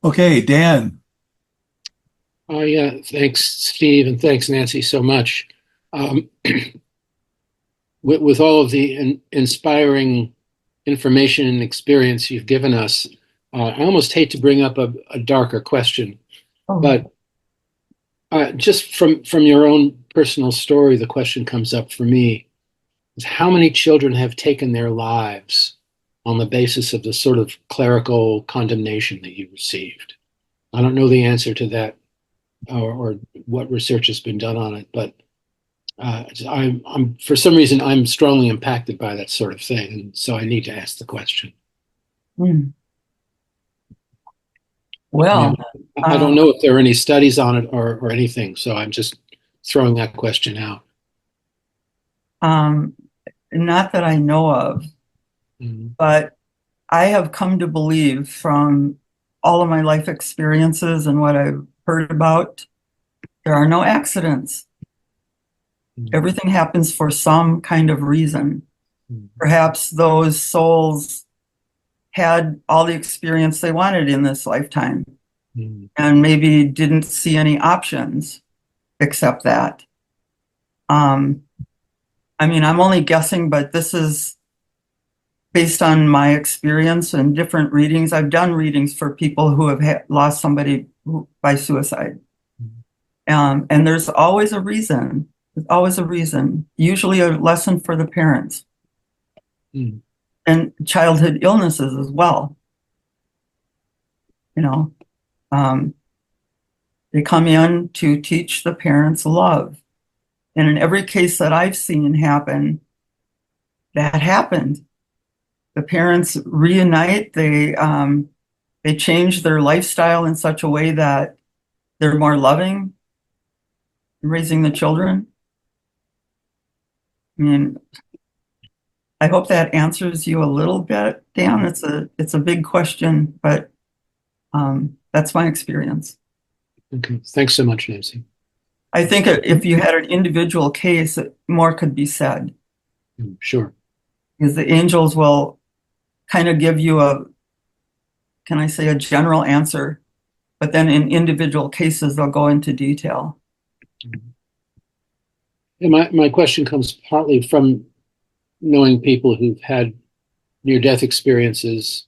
Okay, Dan. Oh, yeah. Thanks, Steve, and thanks, Nancy, so much. Um, with all of the inspiring information and experience you've given us, I almost hate to bring up a darker question, Oh, but just from your own personal story, the question comes up for me is how many children have taken their lives on the basis of the sort of clerical condemnation that you received? I don't know the answer to that or what research has been done on it, but I'm for some reason I'm strongly impacted by that sort of thing, and so I need to ask the question. hmm. Yeah, Well, I don't um, know if there are any studies on it or anything, so I'm just throwing that question out. um, not that I know of, Mhm. but I have come to believe from all of my life experiences and what I've heard about, there are no accidents. Mhm. Everything happens for some kind of reason. Mhm. Perhaps those souls had all the experience they wanted in this lifetime Mhm. and maybe didn't see any options except that. Um, I mean, I'm only guessing, but this is based on my experience and different readings. I've done readings for people who have lost somebody by suicide. And there's always a reason. There's always a reason, usually a lesson for the parents Mhm. and childhood illnesses as well. You know, um, they come in to teach the parents love. And in every case that I've seen happen, that happened. The parents reunite. They change their lifestyle in such a way that they're more loving in raising the children. I mean, I hope that answers you a little bit, Dan. It's a big question, but that's my experience. Okay. Thanks so much, Nancy. I think if you had an individual case, more could be said Sure. because the angels will kind of give you can I say, a general answer, but then in individual cases, they'll go into detail. And my question comes partly from knowing people who've had near death experiences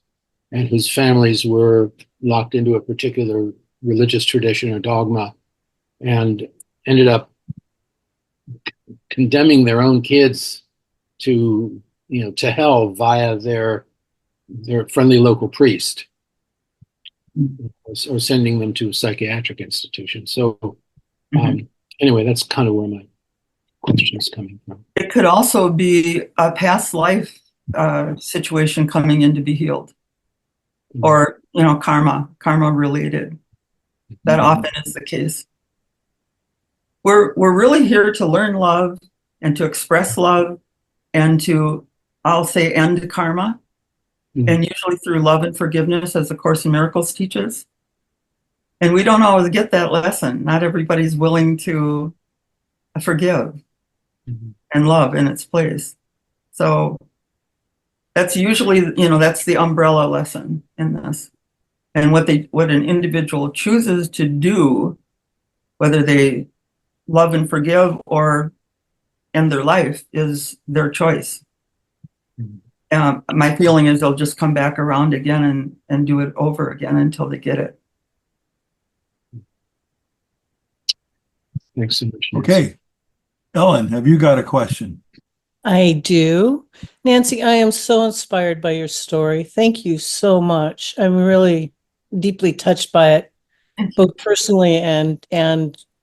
and whose families were locked into a particular religious tradition or dogma and ended up condemning their own kids to to hell via their friendly local priest or sending them to a psychiatric institution. So Mhm. anyway, that's kind of where my question is coming from. It could also be a past life situation coming in to be healed, or karma related. That often is the case. We're really here to learn love and to express love and to, I'll say, end karma, Mhm. and usually through love and forgiveness, as the Course in Miracles teaches. And we don't always get that lesson. Not everybody's willing to forgive Mhm. and love in its place. So that's usually, that's the umbrella lesson in this. And what an individual chooses to do, whether they love and forgive or end their life, is their choice. Mhm. My feeling is they'll just come back around again and do it over again until they get it. Thanks so much, Nancy. Okay, Ellen, have you got a question? I do. Nancy, I am so inspired by your story. Thank you so much. I'm really deeply touched by it, both personally and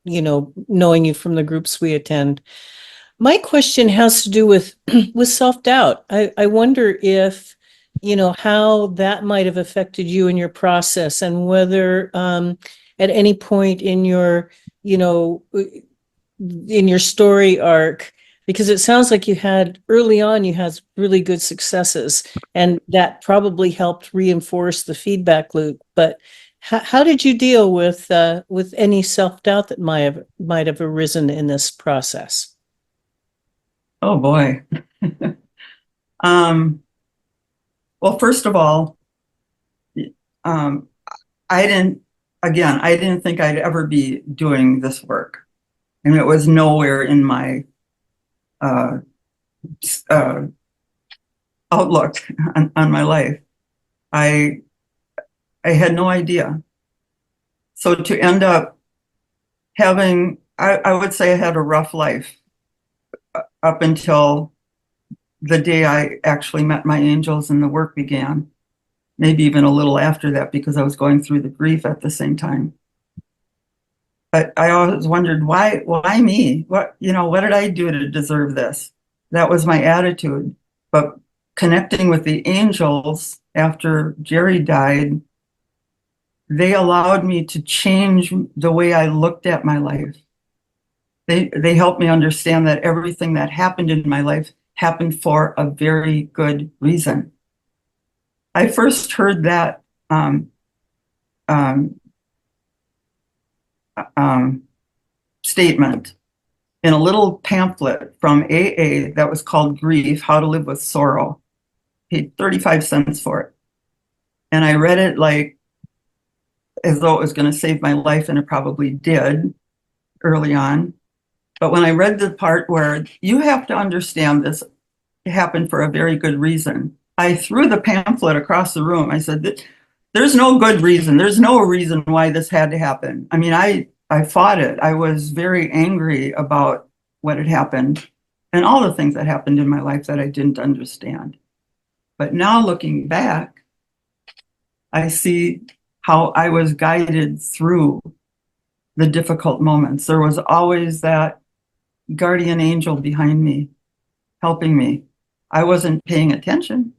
knowing you from the groups we attend. My question has to do with with self-doubt. I wonder if, how that might have affected you in your process and whether at any point in your story arc, because it sounds like early on you had really good successes and that probably helped reinforce the feedback loop. But how did you deal with any self-doubt that might have arisen in this process? Oh boy. um, well, first of all, um, I didn't think I'd ever be doing this work. And it was nowhere in my uh, outlook on my life. I had no idea. So to end up having, I would say I had a rough life up until the day I actually met my angels and the work began. Maybe even a little after that, because I was going through the grief at the same time. But I always wondered, why me? What did I do to deserve this? That was my attitude. But connecting with the angels after Jerry died, they allowed me to change the way I looked at my life. They helped me understand that everything that happened in my life happened for a very good reason. I first heard that statement in a little pamphlet from AA that was called Grief, How to Live with Sorrow. Paid 35 cents for it. And I read it like as though it was going to save my life, and it probably did early on. But when I read the part where you have to understand this happened for a very good reason, I threw the pamphlet across the room. I said, there's no good reason. There's no reason why this had to happen. I mean, I fought it. I was very angry about what had happened and all the things that happened in my life that I didn't understand. But now looking back, I see how I was guided through the difficult moments. There was always that guardian angel behind me, helping me. I wasn't paying attention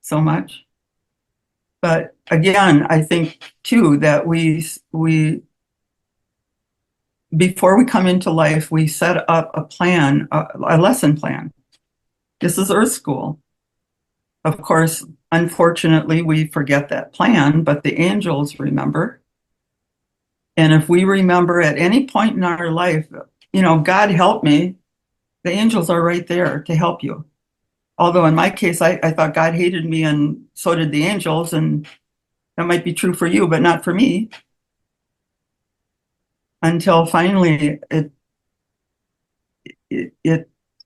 so much. But again, I think too that we before we come into life, we set up a plan, a lesson plan. This is Earth School. Of course, unfortunately, we forget that plan, but the angels remember. And if we remember at any point in our life, God help me, the angels are right there to help you. Although in my case, I thought God hated me, and so did the angels, and that might be true for you, but not for me. Until finally,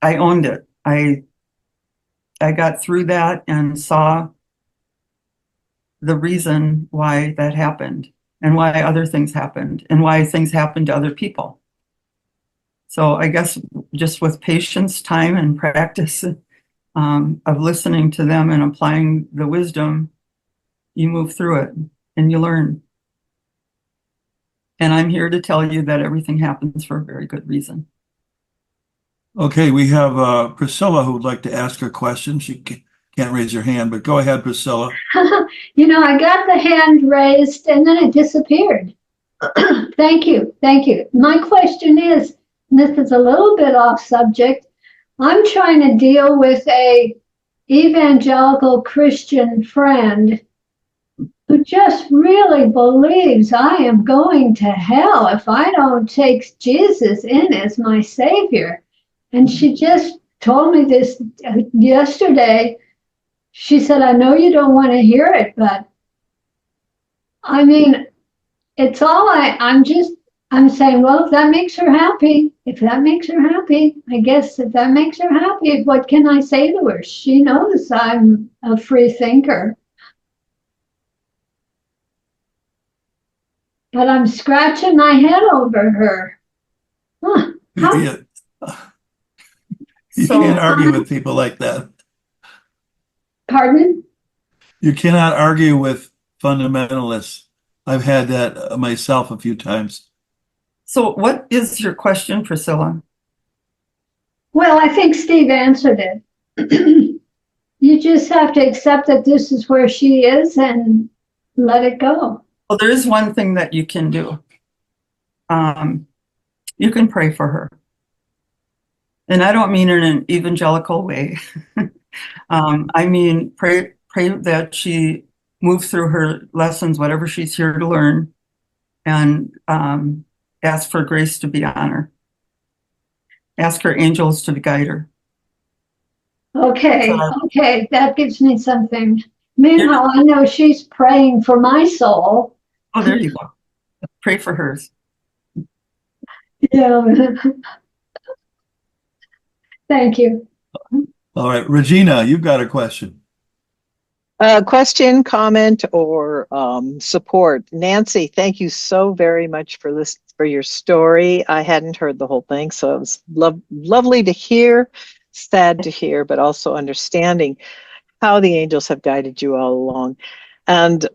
I owned it. I got through that and saw the reason why that happened, and why other things happened, and why things happened to other people. So I guess just with patience, time, and practice of listening to them and applying the wisdom, you move through it and you learn. And I'm here to tell you that everything happens for a very good reason. Okay, we have Priscilla who would like to ask a question. She can't raise her hand, but go ahead, Priscilla. I got the hand raised and then it disappeared. Thank you. My question is, and this is a little bit off subject, I'm trying to deal with a evangelical Christian friend who just really believes I am going to hell if I don't take Jesus in as my Savior. And she just told me this yesterday. She said, I know you don't want to hear it, but I mean, it's all I'm saying, well, if that makes her happy, I guess if that makes her happy, what can I say to her? She knows I'm a free thinker. But I'm scratching my head over her. Huh. You can't argue with people like that. Pardon? You cannot argue with fundamentalists. I've had that myself a few times. So what is your question, Priscilla? Well, I think Steve answered it. You just have to accept that this is where she is and let it go. Well, there is one thing that you can do. You can pray for her. And I don't mean in an evangelical way. I mean, pray that she moves through her lessons, whatever she's here to learn, and ask for grace to be on her. Ask her angels to guide her. Okay, that gives me something. Meanwhile, I know she's praying for my soul. Oh, there you go. Pray for hers. Yeah. Thank you. All right, Regina, you've got a question. Question, comment, or support. Nancy, thank you so very much for this, for your story. I hadn't heard the whole thing, so it was lovely to hear, sad to hear, but also understanding how the angels have guided you all along. And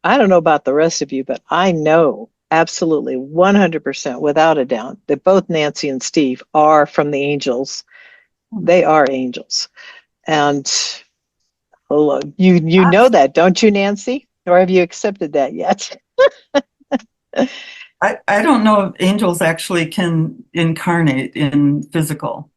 I don't know about the rest of you, but I know absolutely 100% without a doubt that both Nancy and Steve are from the angels. They are angels. And well, you know that, don't you, Nancy? Or have you accepted that yet? I don't know if angels actually can incarnate in physical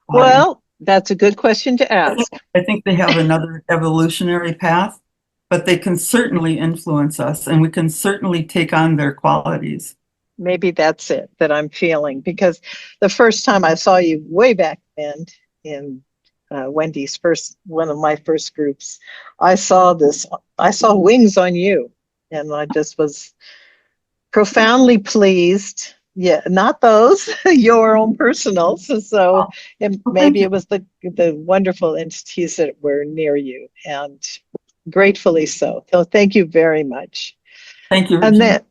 body. Well, that's a good question to ask. I think they have another evolutionary path, but they can certainly influence us, and we can certainly take on their qualities. Maybe that's it that I'm feeling, because the first time I saw you way back then in Wendy's one of my first groups, I saw wings on you, and I just was profoundly pleased. Yeah, not those, your own personal. So maybe it was the wonderful entities that were near you, and gratefully so. So thank you very much. Thank you, And Regina.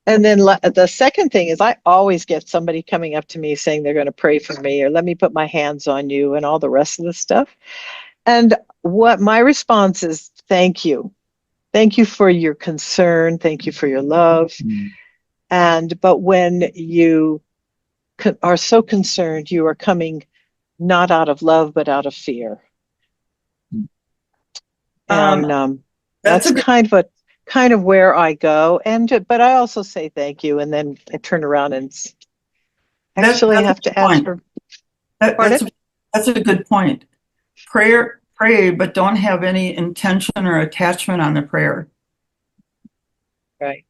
then the second thing is I always get somebody coming up to me saying they're going to pray for me or let me put my hands on you and all the rest of the stuff. And what my response is, thank you. Thank you for your concern. Thank you for your love. But when you are so concerned, you are coming not out of love, but out of fear. And that's kind of where I go. But I also say thank you, and then I turn around and actually have to ask for. That's a good point. Pray, but don't have any intention or attachment on the prayer. Right.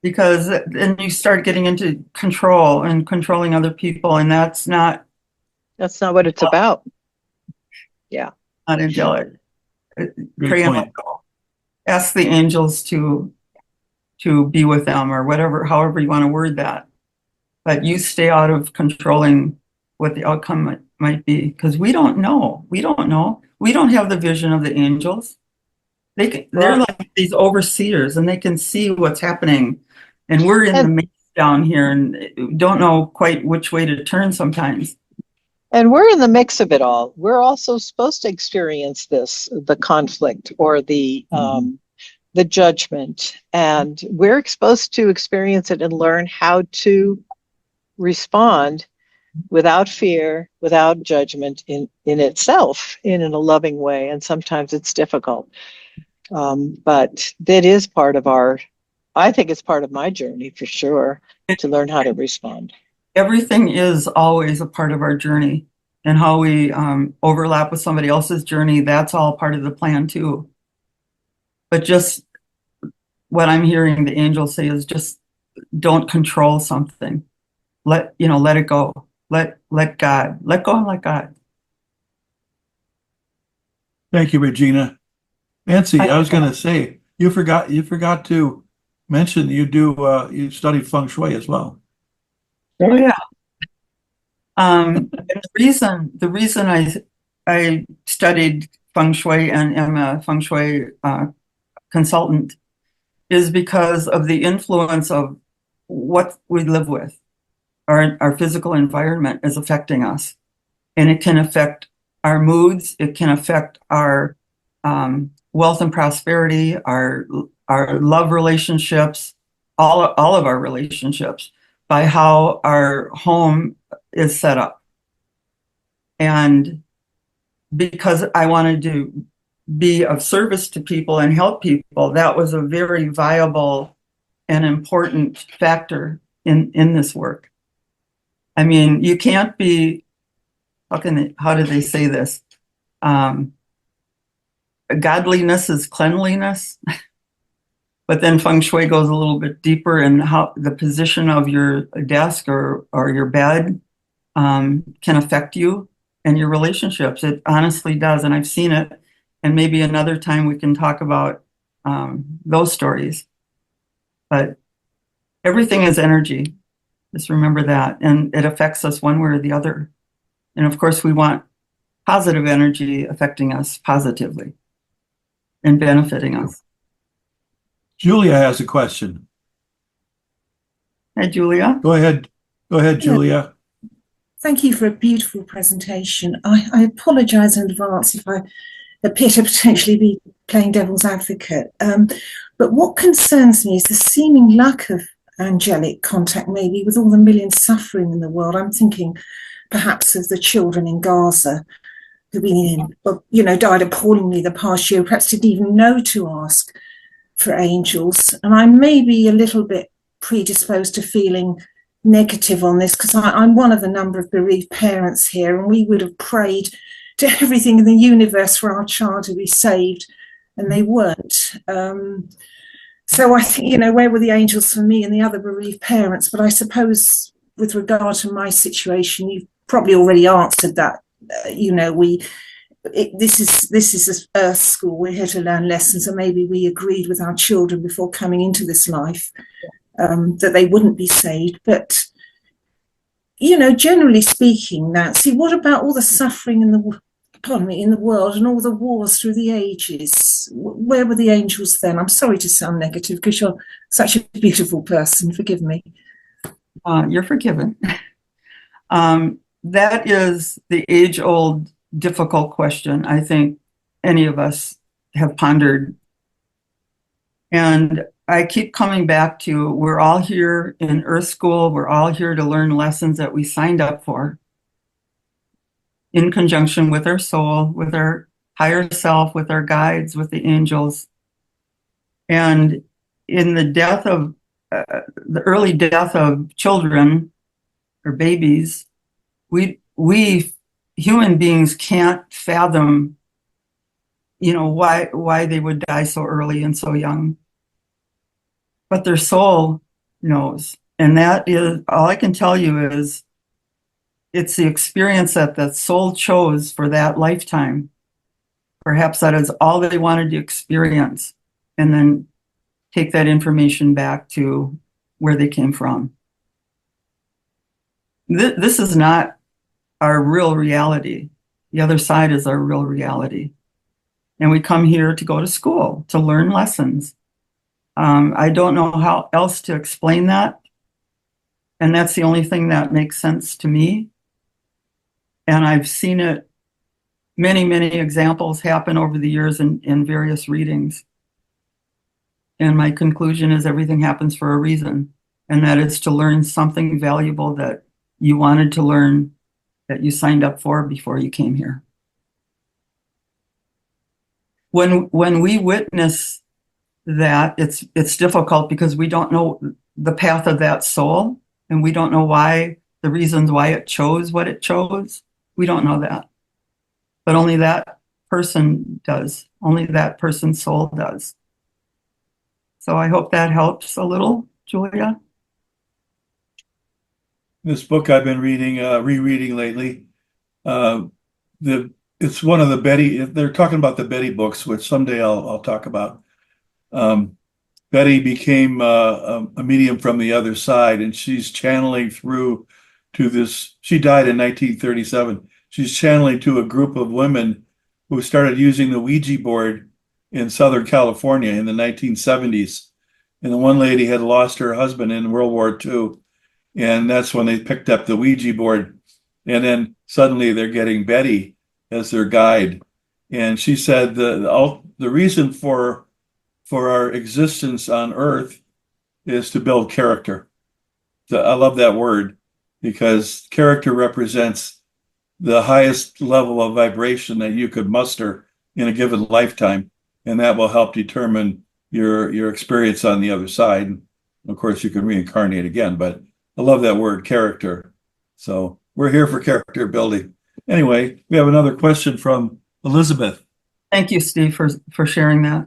Because then you start getting into control and controlling other people, and that's not what it's about. Yeah. Not angelic. Pray point. and let go. Ask the angels to be with them, or whatever, however you want to word that. But you stay out of controlling what the outcome might be, because we don't know. We don't know. We don't have the vision of the angels. They're like these overseers, and they can see what's happening. And we're in the maze down here and don't know quite which way to turn sometimes. And we're in the mix of it all. We're also supposed to experience the conflict or the judgment, and we're supposed to experience it and learn how to respond without fear, without judgment in itself, in a loving way. And sometimes it's difficult. But that is part of I think it's part of my journey for sure, to learn how to respond. Everything is always a part of our journey, and how we overlap with somebody else's journey. That's all part of the plan too. But just what I'm hearing the angels say is just don't control something. Let it go. Let God. Let go and let God. Thank you, Regina. Nancy, I was going to say, you forgot to mention you studied feng shui as well. Oh yeah. The reason I studied feng shui and am a feng shui consultant is because of the influence of what we live with. Our physical environment is affecting us, and it can affect our moods. It can affect our wealth and prosperity, our love relationships, all of our relationships, by how our home is set up. And because I wanted to be of service to people and help people, that was a very viable and important factor in this work. I mean, you can't be, how do they say this? Godliness is cleanliness. But then feng shui goes a little bit deeper in how the position of your desk or your bed can affect you and your relationships. It honestly does. And I've seen it And maybe another time we can talk about those stories. But everything is energy. Just remember that. And it affects us one way or the other. And of course, we want positive energy affecting us positively and benefiting us. Julia has a question. Hi, Julia. Go ahead. Go ahead, Julia. Thank you for a beautiful presentation. I apologise in advance if I appear to potentially be playing devil's advocate. But what concerns me is the seeming lack of angelic contact, maybe with all the millions suffering in the world. I'm thinking perhaps of the children in Gaza who've been, died appallingly the past year, perhaps didn't even know to ask for angels. And I may be a little bit predisposed to feeling negative on this because I'm one of a number of bereaved parents here, and we would have prayed to everything in the universe for our child to be saved, and they weren't. So I think, where were the angels for me and the other bereaved parents? But I suppose with regard to my situation, you've probably already answered that. This is a Earth school. We're here to learn lessons, and maybe we agreed with our children before coming into this life that they wouldn't be saved. But generally speaking, Nancy, what about all the suffering in the world and all the wars through the ages? Where were the angels then? I'm sorry to sound negative because you're such a beautiful person. Forgive me. You're forgiven. That is the age-old difficult question I think any of us have pondered. And I keep coming back to, we're all here in Earth School. We're all here to learn lessons that we signed up for in conjunction with our soul, with our higher self, with our guides, with the angels. And in the death of, the early death of children or babies, we human beings can't fathom, why they would die so early and so young. But their soul knows. And that is, all I can tell you is, it's the experience that the soul chose for that lifetime. Perhaps that is all they wanted to experience, and then take that information back to where they came from. This is not our real reality. The other side is our real reality. And we come here to go to school, to learn lessons. I don't know how else to explain that. And that's the only thing that makes sense to me. And I've seen it, many, many examples happen over the years in various readings. And my conclusion is everything happens for a reason. And that is to learn something valuable that you wanted to learn, that you signed up for before you came here. When we witness that, it's difficult because we don't know the path of that soul, and we don't know the reasons why it chose what it chose. We don't know that. But only that person does. Only that person's soul does. So I hope that helps a little, Julia. This book I've been rereading lately. It's one of the Betty. They're talking about the Betty books, which someday I'll talk about. Betty became a medium from the other side, and she's channeling through to this. She died in 1937. She's channeling to a group of women who started using the Ouija board in Southern California in the 1970s. And the one lady had lost her husband in World War II. And that's when they picked up the Ouija board. And then suddenly they're getting Betty as their guide. And she said the reason for our existence on Earth is to build character. So I love that word, because character represents the highest level of vibration that you could muster in a given lifetime. And that will help determine your experience on the other side. And of course, you can reincarnate again, but I love that word, character. So we're here for character building. Anyway, we have another question from Elizabeth. Thank you, Steve, for sharing that.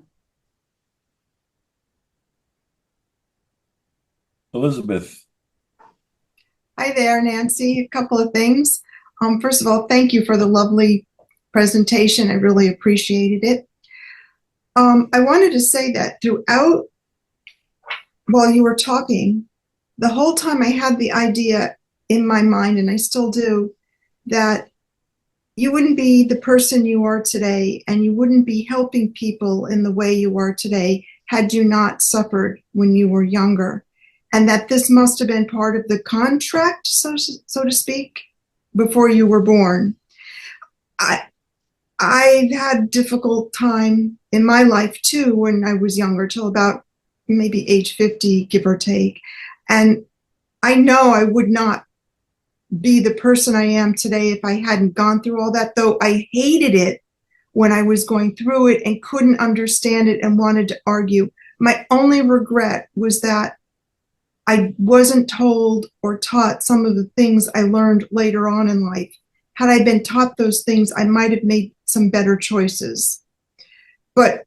Elizabeth. Hi there, Nancy. A couple of things. First of all, thank you for the lovely presentation. I really appreciated it. I wanted to say that throughout, while you were talking, the whole time I had the idea in my mind, and I still do, that you wouldn't be the person you are today, and you wouldn't be helping people in the way you are today had you not suffered when you were younger. And that this must have been part of the contract, so to speak, before you were born. I've had difficult time in my life too when I was younger, till about maybe age 50, give or take. And I know I would not be the person I am today if I hadn't gone through all that, though I hated it when I was going through it and couldn't understand it and wanted to argue. My only regret was that I wasn't told or taught some of the things I learned later on in life. Had I been taught those things, I might have made some better choices. But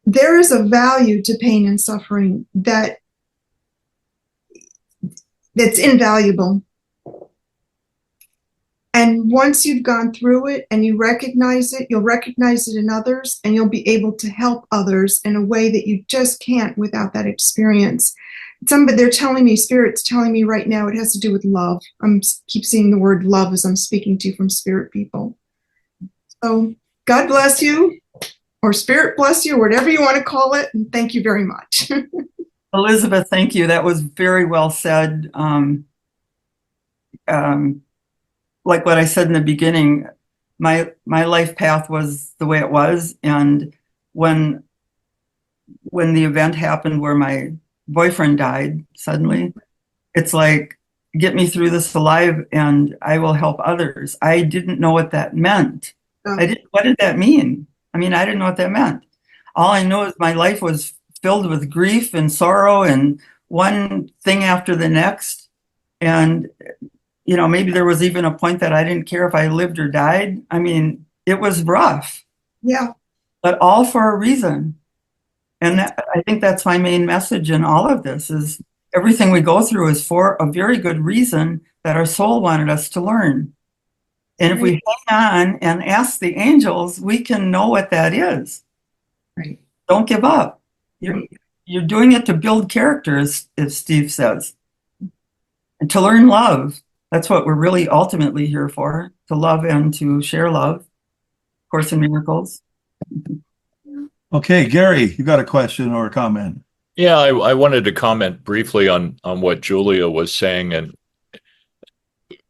there is a value to pain and suffering that's invaluable. And once you've gone through it and you recognize it, you'll recognize it in others, and you'll be able to help others in a way that you just can't without that experience. They're telling me, Spirit's telling me right now, it has to do with love. Keep seeing the word love as I'm speaking to you from Spirit people. So God bless you, or Spirit bless you, or whatever you want to call it. And thank you very much. Elizabeth, thank you. That was very well said. Like what I said in the beginning, my life path was the way it was. And when the event happened where my boyfriend died suddenly, it's like, get me through this alive and I will help others. I didn't know what that meant. What did that mean? I mean, I didn't know what that meant. All I know is my life was filled with grief and sorrow and one thing after the next. And, you know, maybe there was even a point that I didn't care if I lived or died. I mean, it was rough. Yeah. But all for a reason. And I think that's my main message in all of this is everything we go through is for a very good reason that our soul wanted us to learn. And if we hang on and ask the angels, we can know what that is. Right. Don't give up. You're doing it to build character, as Steve says, and to learn love. That's what we're really ultimately here for, to love and to share love. Course in Miracles. Okay, Gary, you got a question or a comment? Yeah, I wanted to comment briefly on what Julia was saying. And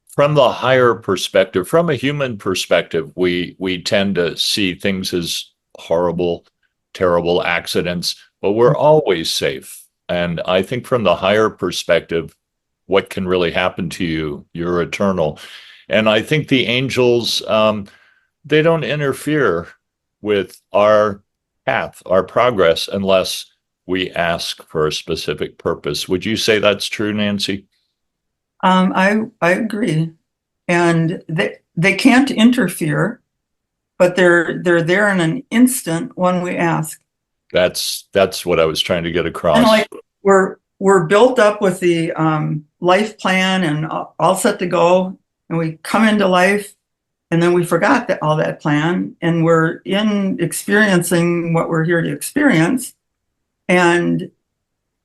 from the higher perspective, from a human perspective, we tend to see things as horrible, terrible accidents, but we're always safe. And I think from the higher perspective, what can really happen to you? You're eternal. And I think the angels, they don't interfere with our path, our progress, unless we ask for a specific purpose. Would you say that's true, Nancy? I agree. And they can't interfere, but they're there in an instant when we ask. That's what I was trying to get across. And like we're built up with the life plan and all set to go, and we come into life, and then we forgot all that plan, and we're experiencing what we're here to experience. And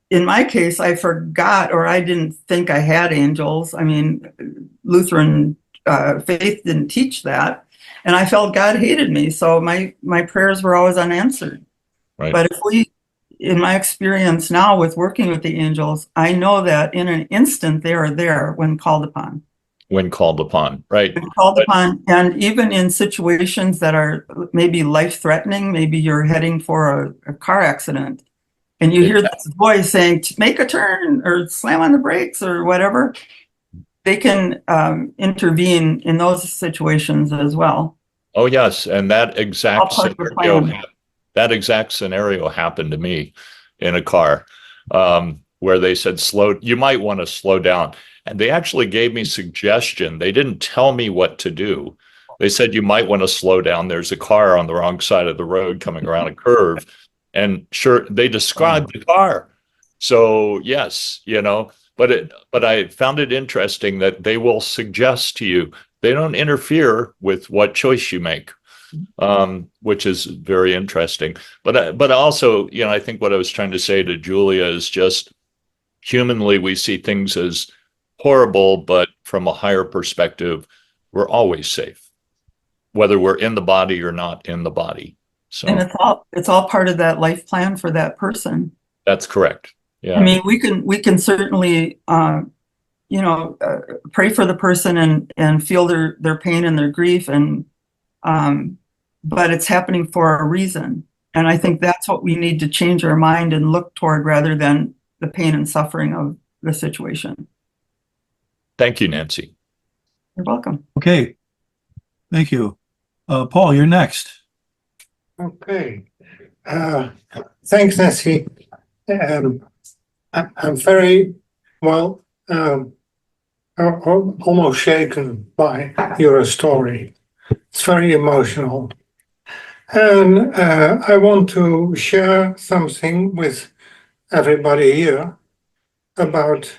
in my case, I forgot, or I didn't think I had angels. I mean, Lutheran faith didn't teach that, and I felt God hated me, so my prayers were always unanswered. Right. But in my experience now with working with the angels, I know that in an instant they are there when called upon. When called upon, right? When called upon, and even in situations that are maybe life-threatening, maybe you're heading for a car accident, and you hear this voice saying, make a turn or slam on the brakes or whatever, they can intervene in those situations as well. Oh, yes. And that exact scenario happened to me in a car where they said, you might want to slow down. And they actually gave me suggestion. They didn't tell me what to do. They said, you might want to slow down. There's a car on the wrong side of the road coming around a curve. And sure, they described the car. So yes, but I found it interesting that they will suggest to you, They don't interfere with what choice you make, which is very interesting. But also, I think what I was trying to say to Julia is just humanly, we see things as horrible, but from a higher perspective, we're always safe, whether we're in the body or not in the body. So, And it's all part of that life plan for that person. that's correct. Yeah. I mean, we can certainly, pray for the person and feel their pain and their grief, but it's happening for a reason. And I think that's what we need to change our mind and look toward, rather than the pain and suffering of the situation. Thank you, Nancy. You're welcome. Okay. Thank you. Paul, you're next. Okay. Thanks, Nancy. I'm very, well, almost shaken by your story. It's very emotional. And I want to share something with everybody here about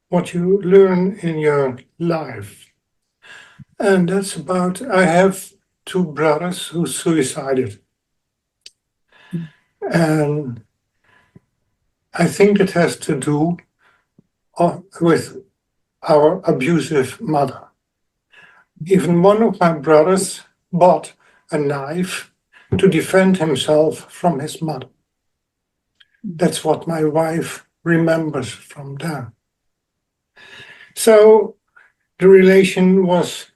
what you learn in your life. And that's about, I have two brothers who suicided. And I think it has to do with our abusive mother. Even one of my brothers bought a knife to defend himself from his mother. That's what my wife remembers from there. So the relation was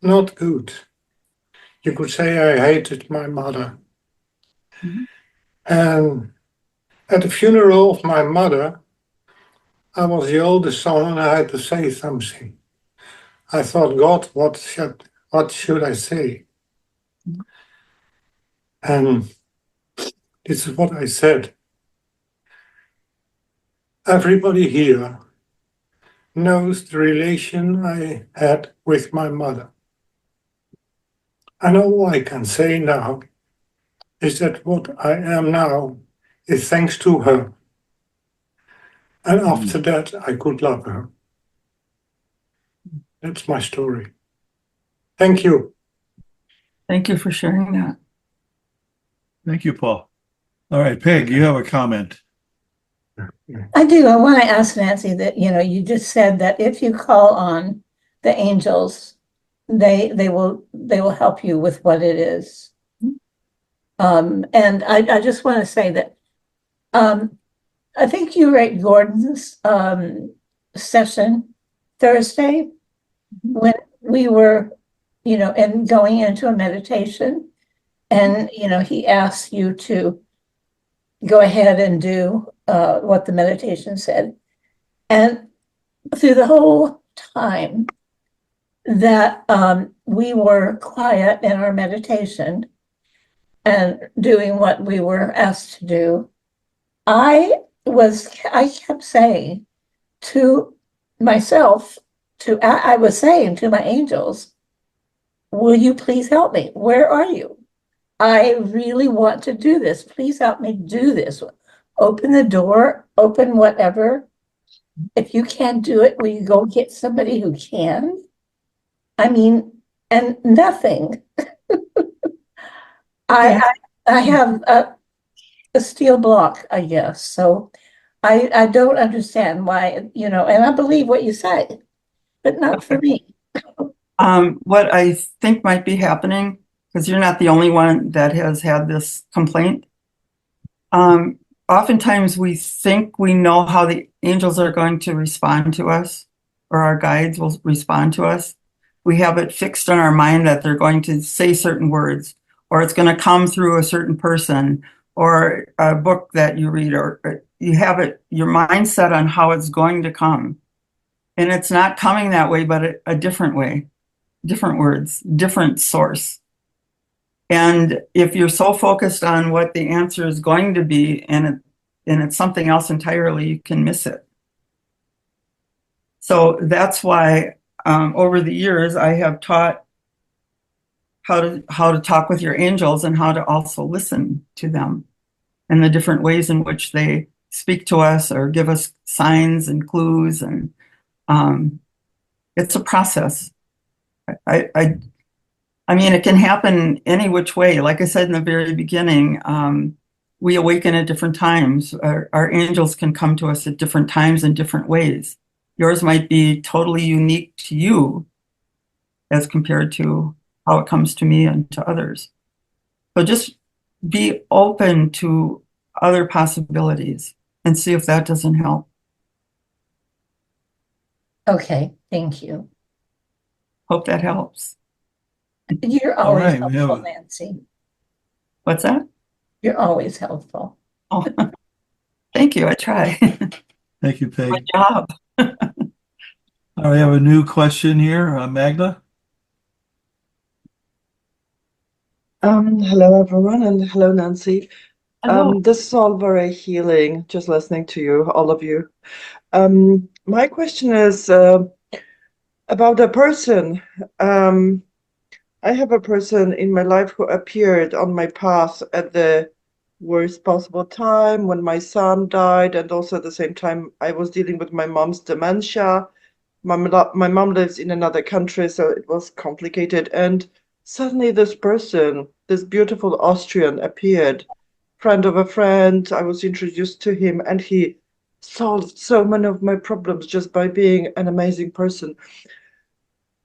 not good. You could say I hated my mother. Mm-hmm. And at the funeral of my mother, I was the oldest son and I had to say something. I thought, God, what should I say? And this is what I said. Everybody here knows the relation I had with my mother. And all I can say now is that what I am now is thanks to her. And after that, I could love her. That's my story. Thank you. Thank you for sharing that. Thank you, Paul. All right, Peg, you have a comment. I do. I want to ask Nancy that, you just said that if you call on the angels, they will help you with what it is. And I just want to say that I think you were at Gordon's session Thursday when we were, and going into a meditation, and he asked you to go ahead and do what the meditation said. And through the whole time that we were quiet in our meditation and doing what we were asked to do, I kept saying to myself, I was saying to my angels, will you please help me? Where are you? I really want to do this. Please help me do this. Open the door, open whatever. If you can't do it, will you go get somebody who can? I mean, and nothing. I have a steel block, I guess. So I don't understand why, and I believe what you say, but not for me. What I think might be happening, because you're not the only one that has had this complaint. Oftentimes we think we know how the angels are going to respond to us, or our guides will respond to us. We have it fixed in our mind that they're going to say certain words, or it's going to come through a certain person, or a book that you read, or you have it, your mindset on how it's going to come. And it's not coming that way, but a different way, different words, different source. And if you're so focused on what the answer is going to be, and it's something else entirely, you can miss it. So that's why over the years I have taught how to talk with your angels and how to also listen to them and the different ways in which they speak to us or give us signs and clues. And It's a process. I mean, it can happen any which way. Like I said in the very beginning, we awaken at different times. Our angels can come to us at different times in different ways. Yours might be totally unique to you as compared to how it comes to me and to others. So just be open to other possibilities and see if that doesn't help. Okay, thank you. Hope that helps. You're All always right, we have helpful, a- Nancy. What's that? You're always helpful. Oh, thank you. I try. Thank you, My Peg. job. All right, we have a new question here, Magda. Hello everyone, and hello Nancy. Hello. This is all very healing, just listening to you, all of you. My question is about a person. I have a person in my life who appeared on my path at the worst possible time when my son died, and also at the same time I was dealing with my mom's dementia. My mom lives in another country, so it was complicated. And suddenly this person, this beautiful Austrian, appeared, friend of a friend. I was introduced to him, and he solved so many of my problems just by being an amazing person.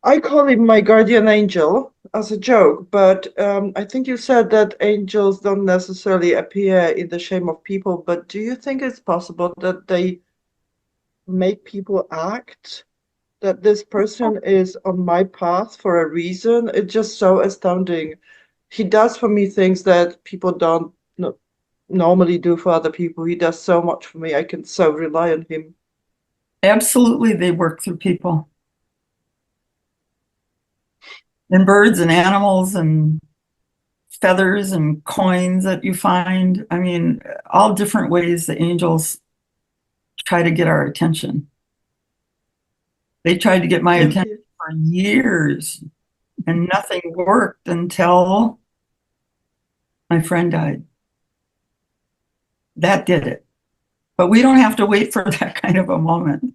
I call him my guardian angel as a joke, but I think you said that angels don't necessarily appear in the shape of people, but do you think it's possible that they make people act? That this person is on my path for a reason? It's just so astounding. He does for me things that people don't normally do for other people. He does so much for me. I can so rely on him. Absolutely, they work through people. And birds and animals and feathers and coins that you find. I mean, all different ways the angels try to get our attention. They tried to get my Thank attention you. for years, and nothing worked until my friend died. That did it. But we don't have to wait for that kind of a moment.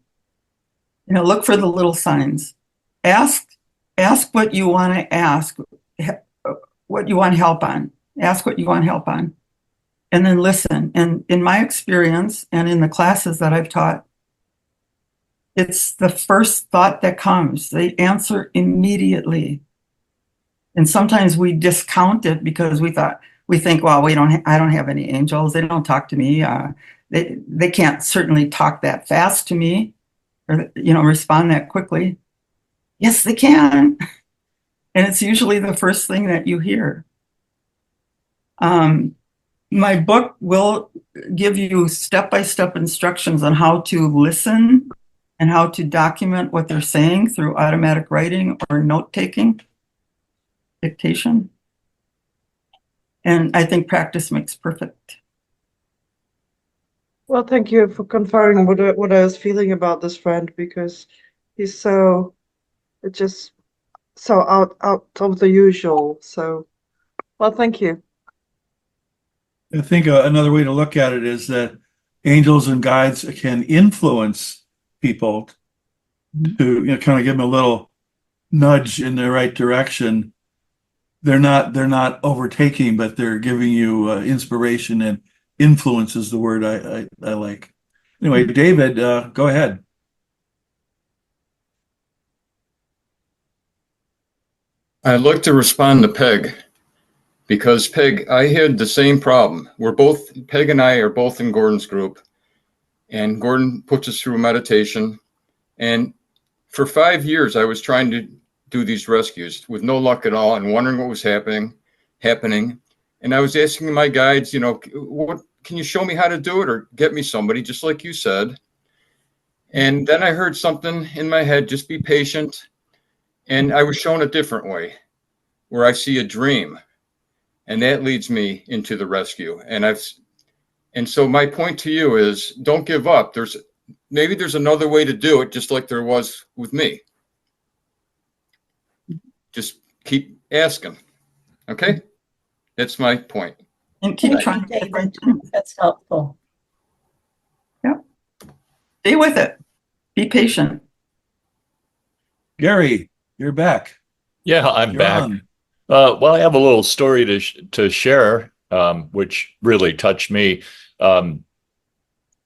You know, look for the little signs. Ask what you want to ask, what you want help on. Ask what you want help on. And then listen. And in my experience and in the classes that I've taught, it's the first thought that comes. They answer immediately. And sometimes we discount it because we think, well, I don't have any angels. They don't talk to me. They can't certainly talk that fast to me or, respond that quickly. Yes, they can. And it's usually the first thing that you hear. My book will give you step-by-step instructions on how to listen and how to document what they're saying through automatic writing or note-taking, dictation. And I think practice makes perfect. Well, thank you for confirming what I was feeling about this friend, because he's just so out of the usual. So, well, thank you. I think another way to look at it is that angels and guides can influence people to, kind of give them a little nudge in the right direction. They're not overtaking, but they're giving you inspiration, and influence is the word I like. Anyway, David, go ahead. I'd like to respond to Peg, because Peg, I had the same problem. Peg and I are both in Gordon's group, and Gordon puts us through meditation. And for 5 years, I was trying to do these rescues with no luck at all and wondering what was happening. And I was asking my guides, what can you show me how to do it, or get me somebody, just like you said. And then I heard something in my head, just be patient. And I was shown a different way, where I see a dream, and that leads me into the rescue. And so my point to you is, don't give up. Maybe there's another way to do it, just like there was with me. Just keep asking. Okay? That's my point. And keep Thank trying you, different David. things. That's helpful. Yep. Stay with it. Be patient. Gary, you're back. Yeah, I'm You're back. on. Well, I have a little story to share, which really touched me. Um,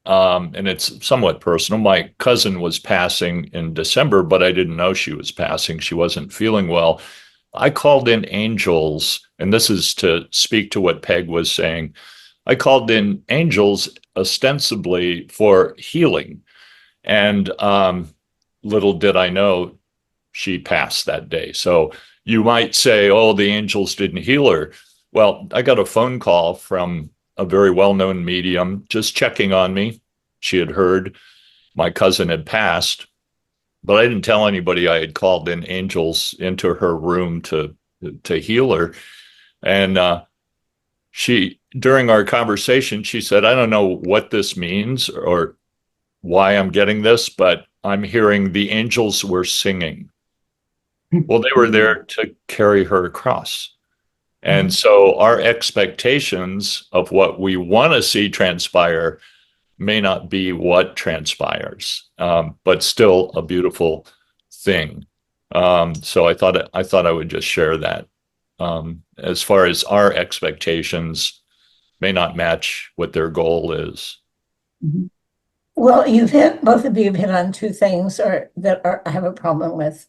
and it's somewhat personal. My cousin was passing in December, but I didn't know she was passing. She wasn't feeling well. I called in angels, and this is to speak to what Peg was saying. I called in angels ostensibly for healing. And little did I know she passed that day. So you might say, oh, the angels didn't heal her. Well, I got a phone call from a very well known medium just checking on me. She had heard my cousin had passed, but I didn't tell anybody I had called in angels into her room to heal her. And during our conversation, she said, I don't know what this means or why I'm getting this, but I'm hearing the angels were singing. Well, they were there to carry her across. And so our expectations of what we want to see transpire may not be what transpires, but still a beautiful thing. So I thought I would just share that. As far as our expectations may not match what their goal is. Well, both of you have hit on two things I have a problem with.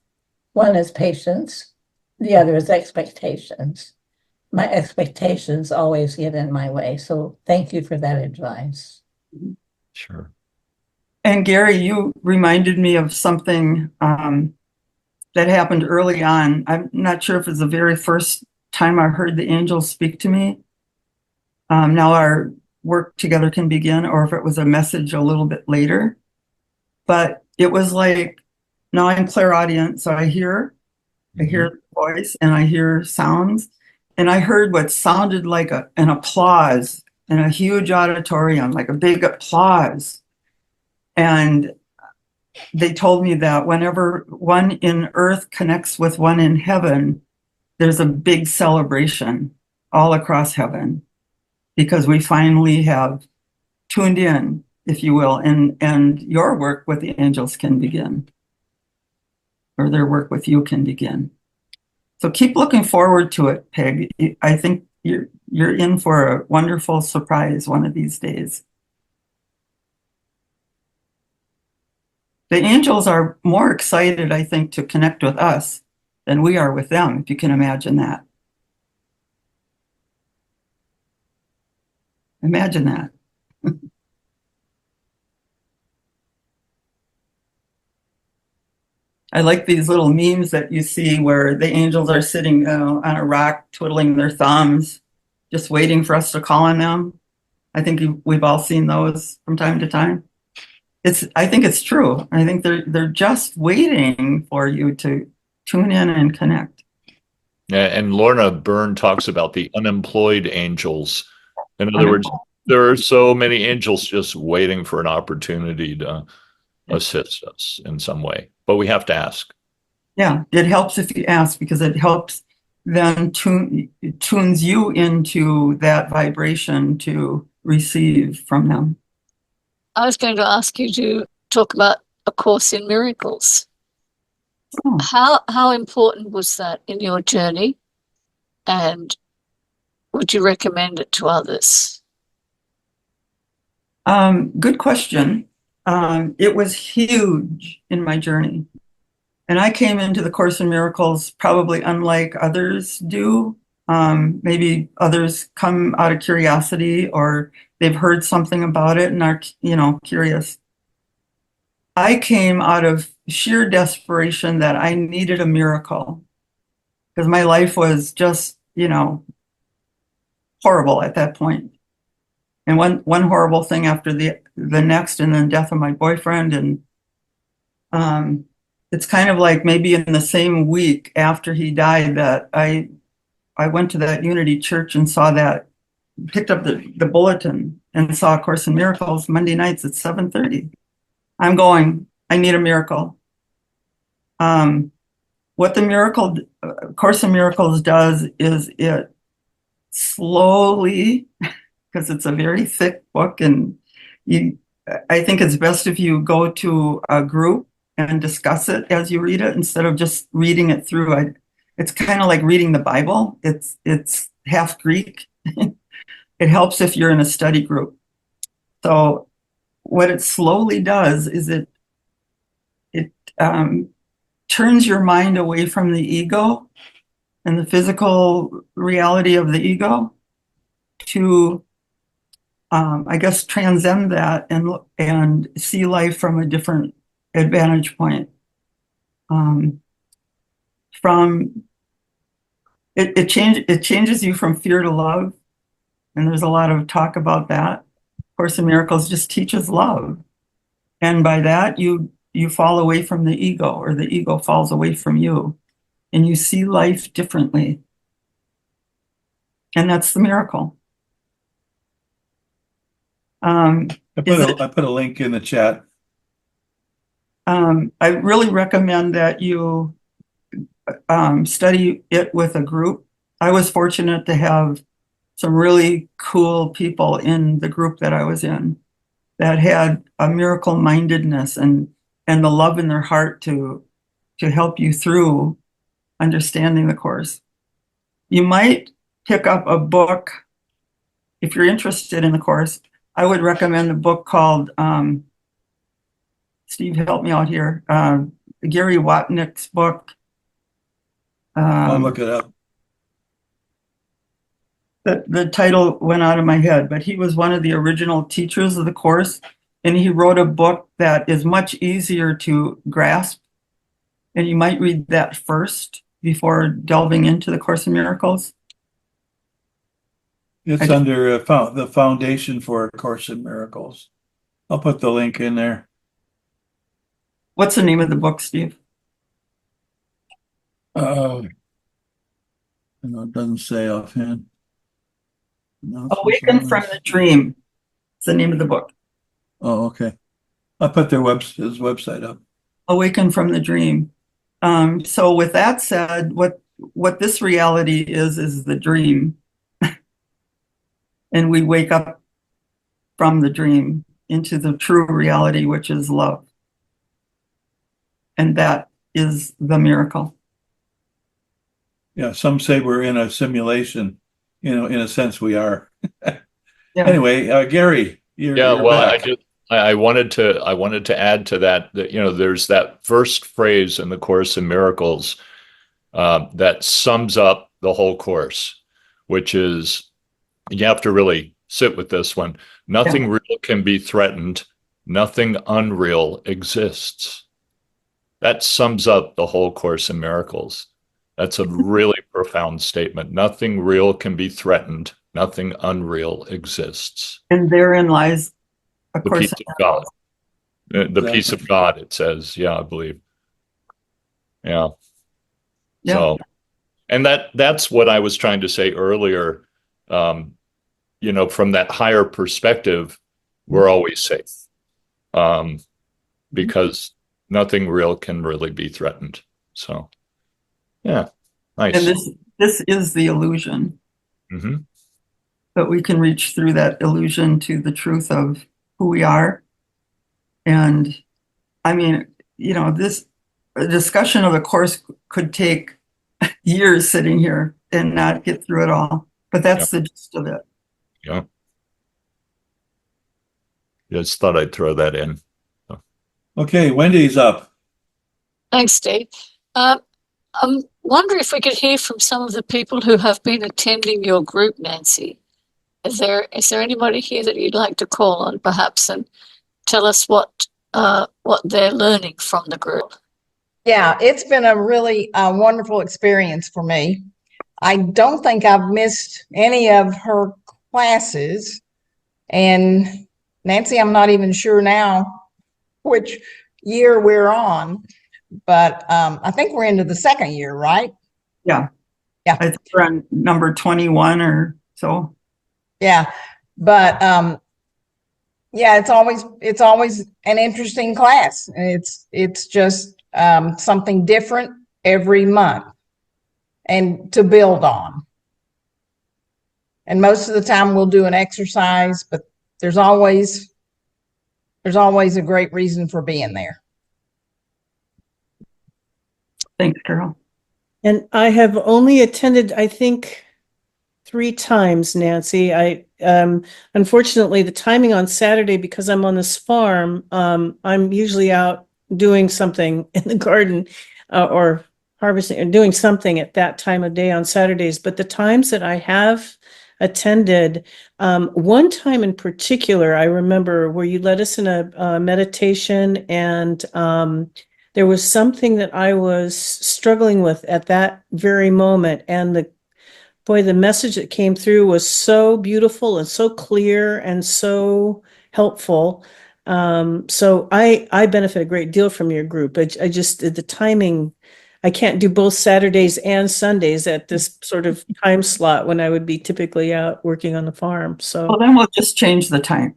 One is patience, the other is expectations. My expectations always get in my way. So thank you for that advice. Sure. And Gary, you reminded me of something that happened early on. I'm not sure if it's the very first time I heard the angels speak to me. Now our work together can begin, or if it was a message a little bit later. But it was like, now I'm clairaudient, so I hear voice and I hear sounds. And I heard what sounded like an applause in a huge auditorium, like a big applause. And they told me that whenever one in earth connects with one in heaven, there's a big celebration all across heaven because we finally have tuned in, if you will, and your work with the angels can begin, or their work with you can begin. So keep looking forward to it, Peg. I think you're in for a wonderful surprise one of these days. The angels are more excited, I think, to connect with us than we are with them, if you can imagine that. Imagine that. I like these little memes that you see where the angels are sitting on a rock, twiddling their thumbs, just waiting for us to call on them. I think we've all seen those from time to time. I think it's true. I think they're just waiting for you to tune in and connect. And Lorna Byrne talks about the unemployed angels. In other words, there are so many angels just waiting for an opportunity to assist us in some way, but we have to ask. Yeah, it helps if you ask because it helps then tunes you into that vibration to receive from them. I was going to ask you to talk about A Course in Miracles. Oh. How important was that in your journey? And would you recommend it to others? Good question. It was huge in my journey. And I came into the Course in Miracles probably unlike others do. Maybe others come out of curiosity or they've heard something about it and are, curious. I came out of sheer desperation that I needed a miracle because my life was just, horrible at that point. And one horrible thing after the next, and then death of my boyfriend. And it's kind of like maybe in the same week after he died that I went to that Unity Church and picked up the bulletin and saw A Course in Miracles Monday nights at 7:30. I'm going, I need a miracle. What the Course in Miracles does is it slowly, because it's a very thick book, and I think it's best if you go to a group and discuss it as you read it instead of just reading it through. It's kind of like reading the Bible. It's half Greek. It helps if you're in a study group. So what it slowly does is it turns your mind away from the ego and the physical reality of the ego to, I guess, transcend that and see life from a different advantage point. It changes you from fear to love, and there's a lot of talk about that. Course in Miracles just teaches love, and by that you fall away from the ego, or the ego falls away from you, and you see life differently, and that's the miracle. I put a link in the chat. I really recommend that you study it with a group. I was fortunate to have some really cool people in the group that I was in that had a miracle mindedness and the love in their heart to help you through understanding the Course. You might pick up a book if you're interested in the Course. I would recommend a book called, Steve, help me out here, Gary Watnick's book. I'll look it up. The title went out of my head, but he was one of the original teachers of the Course, and he wrote a book that is much easier to grasp, and you might read that first before delving into the Course in Miracles. It's under the Foundation for A Course in Miracles. I'll put the link in there. What's the name of the book, Steve? It doesn't say offhand. No, Awaken from the Dream. It's the name of the book. Oh, okay. I put his website up. Awaken from the Dream. So with that said, what this reality is the dream. And we wake up from the dream into the true reality, which is love. And that is the miracle. Yeah, some say we're in a simulation. In a sense, we are. Yeah. Anyway, Gary, you're back. I wanted to add to that there's that first phrase in the Course in Miracles that sums up the whole course, which is, you have to really sit with this one. Nothing real can be threatened. Nothing unreal exists. That sums up the whole Course in Miracles. That's a really profound statement. Nothing real can be threatened. Nothing unreal exists. And therein lies the peace of God. The peace of God, it says. Yeah, I believe. Yeah. So, and that's what I was trying to say earlier. From that higher perspective, we're always safe. Because nothing real can really be threatened. So, yeah, nice. And this is the illusion. Mm-hmm. But we can reach through that illusion to the truth of who we are. And I mean, this discussion of the Course could take years sitting here and not get through it all. But that's the gist of it. Yeah. Just thought I'd throw that in. Okay, Wendy's up. Thanks, Steve. I'm wondering if we could hear from some of the people who have been attending your group, Nancy. Is there anybody here that you'd like to call on, perhaps, and tell us what they're learning from the group? Yeah, it's been a really wonderful experience for me. I don't think I've missed any of her classes. And Nancy, I'm not even sure now which year we're on, but I think we're into the second year, right? Yeah. Yeah. I think we're on number 21 or so. Yeah. But yeah, it's always an interesting class. It's just something different every month and to build on. And most of the time we'll do an exercise, but there's always a great reason for being there. Thanks, Carol. And I have only attended, I think, 3 times, Nancy. Unfortunately, the timing on Saturday, because I'm on this farm, I'm usually out doing something in the garden, or harvesting or doing something at that time of day on Saturdays. But the times that I have attended, one time in particular, I remember where you led us in a meditation, and there was something that I was struggling with at that very moment, and the message that came through was so beautiful and so clear and so helpful. So I benefit a great deal from your group. I just, the timing, I can't do both Saturdays and Sundays at this sort of time slot when I would be typically out working on the farm. Well, So, then we'll just change the time.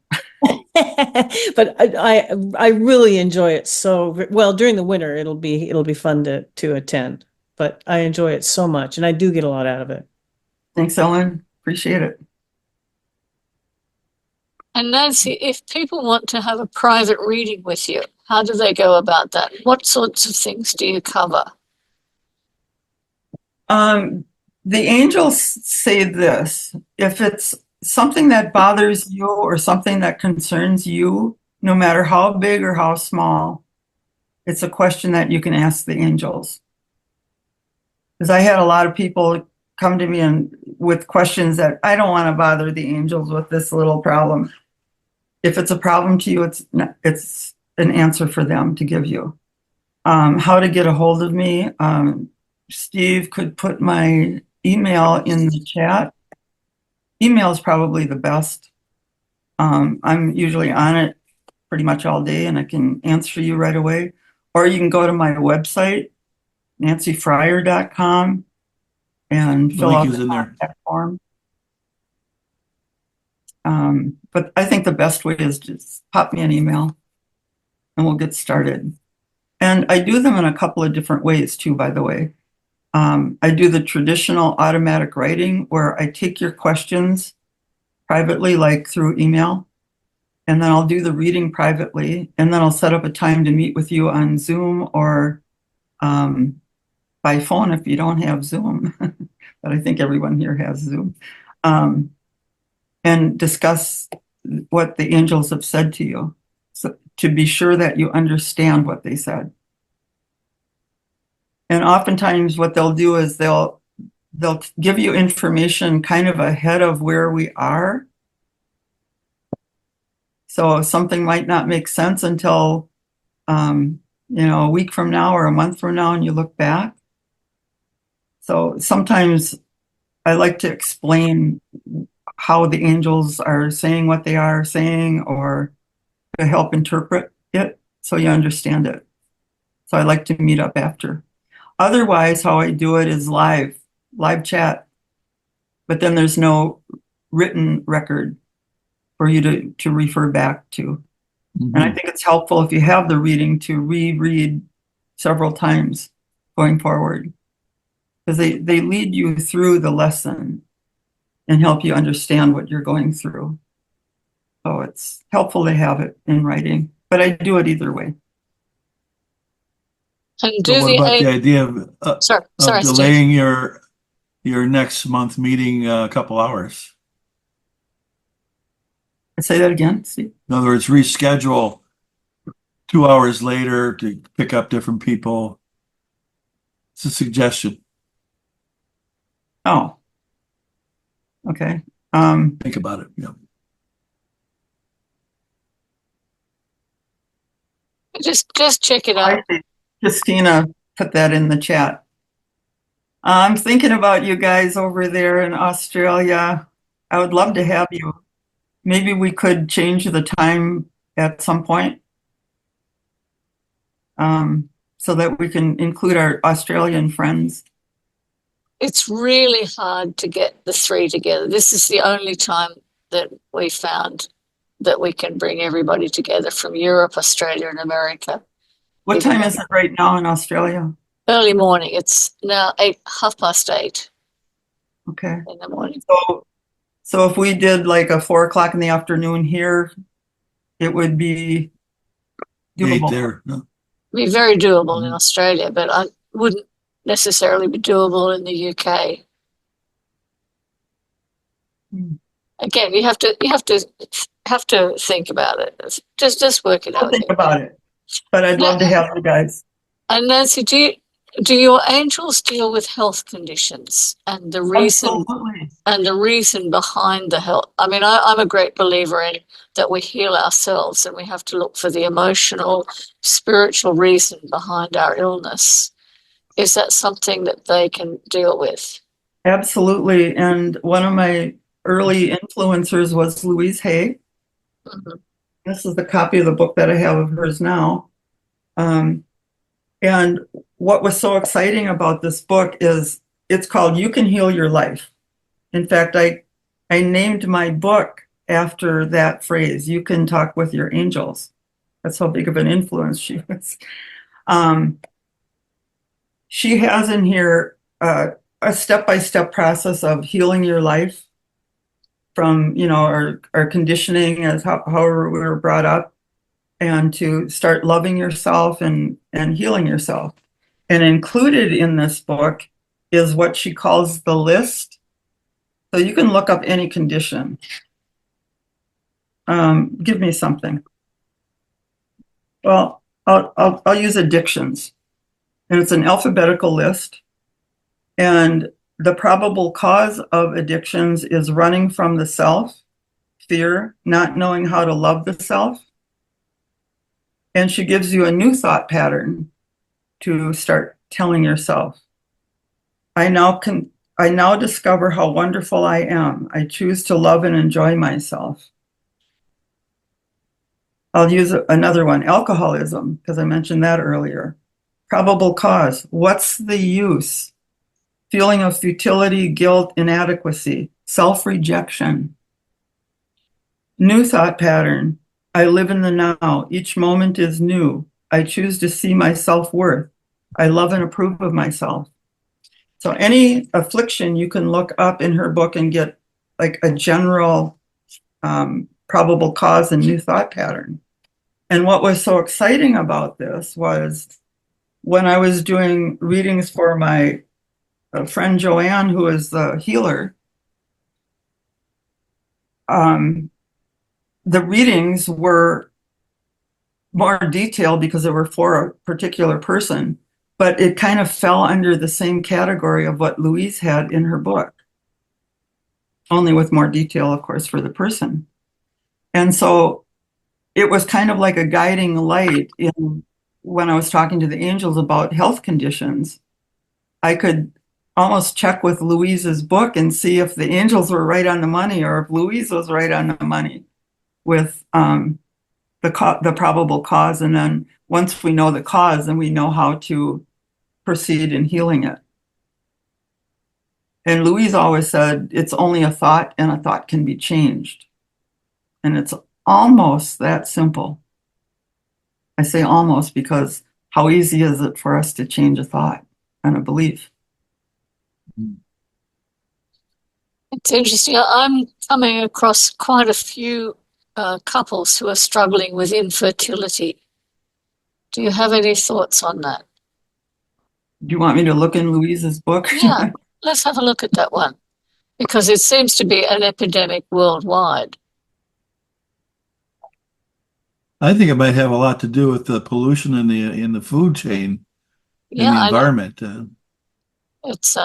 but I really enjoy it. So, well, during the winter, it'll be fun to attend, but I enjoy it so much, and I do get a lot out of it. Thanks, Ellen. Appreciate it. And Nancy, if people want to have a private reading with you, how do they go about that? What sorts of things do you cover? The angels say this: if it's something that bothers you or something that concerns you, no matter how big or how small, it's a question that you can ask the angels. Because I had a lot of people come to me and with questions that I don't want to bother the angels with this little problem. If it's a problem to you, it's an answer for them to give you. How to get a hold of me? Steve could put my email in the chat. Email is probably the best. I'm usually on it pretty much all day, and I can answer you right away. Or you can go to my website, nancyfreier.com, and fill out the contact form. But I think the best way is just pop me an email and we'll get started. And I do them in a couple of different ways too, by the way. I do the traditional automatic writing where I take your questions privately, like through email, and then I'll do the reading privately, and then I'll set up a time to meet with you on Zoom or by phone if you don't have Zoom, but I think everyone here has Zoom, and discuss what the angels have said to you, so to be sure that you understand what they said. And oftentimes what they'll do is they'll give you information kind of ahead of where we are. So something might not make sense until, a week from now or a month from now, and you look back. So sometimes I like to explain how the angels are saying what they are saying, or to help interpret it so you understand it. So I like to meet up after. Otherwise, how I do it is live chat, but then there's no written record for you to refer back to. Mm-hmm. And I think it's helpful if you have the reading to reread several times going forward, because they lead you through the lesson and help you understand what you're going through. So it's helpful to have it in writing, but I do it either way. And so what about the idea of delaying your next month meeting a couple hours? Say that again, Steve. In other words, reschedule 2 hours later to pick up different people. It's a suggestion. Oh, okay. Think about it. Yeah. Just check it out. Christina put that in the chat. I'm thinking about you guys over there in Australia. I would love to have you. Maybe we could change the time at some point, so that we can include our Australian friends. It's really hard to get the 3 together. This is the only time that we found that we can bring everybody together from Europe, Australia, and America. What time is it right now in Australia? Early morning. It's now 8:30. Okay. In the morning. So if we did like a 4 o'clock in the afternoon here, it would be doable. There. No. Be very doable in Australia, but I wouldn't necessarily be doable in the UK. Again, you have to think about it. Just work it I'll out. think about it, but I'd love to have you guys. And Nancy, do your angels deal with health conditions and the reason Absolutely. and the reason behind the health? I mean, I'm a great believer in that we heal ourselves and we have to look for the emotional, spiritual reason behind our illness. Is that something that they can deal with? Absolutely. And one of my early influencers was Louise Hay. Mhm. This is the copy of the book that I have of hers now. And what was so exciting about this book is it's called You Can Heal Your Life. In fact, I named my book after that phrase, you can talk with your angels. That's how big of an influence she was. She has in here a step-by-step process of healing your life from, our conditioning as however we were brought up, and to start loving yourself and healing yourself. And included in this book is what she calls the list. So you can look up any condition. Give me something. Well, I'll use addictions. And it's an alphabetical list. And the probable cause of addictions is running from the self, fear, not knowing how to love the self. And she gives you a new thought pattern to start telling yourself. I now discover how wonderful I am. I choose to love and enjoy myself. I'll use another one, alcoholism, because I mentioned that earlier. Probable cause. What's the use? Feeling of futility, guilt, inadequacy, self-rejection. New thought pattern. I live in the now. Each moment is new. I choose to see my self-worth. I love and approve of myself. So any affliction you can look up in her book and get like a general probable cause and new thought pattern. And what was so exciting about this was when I was doing readings for my friend Joanne, who is the healer, the readings were more detailed because they were for a particular person, but it kind of fell under the same category of what Louise had in her book, only with more detail, of course, for the person. And so it was kind of like a guiding light in when I was talking to the angels about health conditions. I could almost check with Louise's book and see if the angels were right on the money or if Louise was right on the money with the probable cause. And then once we know the cause, then we know how to proceed in healing it. And Louise always said, it's only a thought and a thought can be changed. And it's almost that simple. I say almost because how easy is it for us to change a thought and a belief? It's interesting. I'm coming across quite a few couples who are struggling with infertility. Do you have any thoughts on that? Do you want me to look in Louise's book? Yeah, let's have a look at that one because it seems to be an epidemic worldwide. I think it might have a lot to do with the pollution in the food chain, in the environment. It's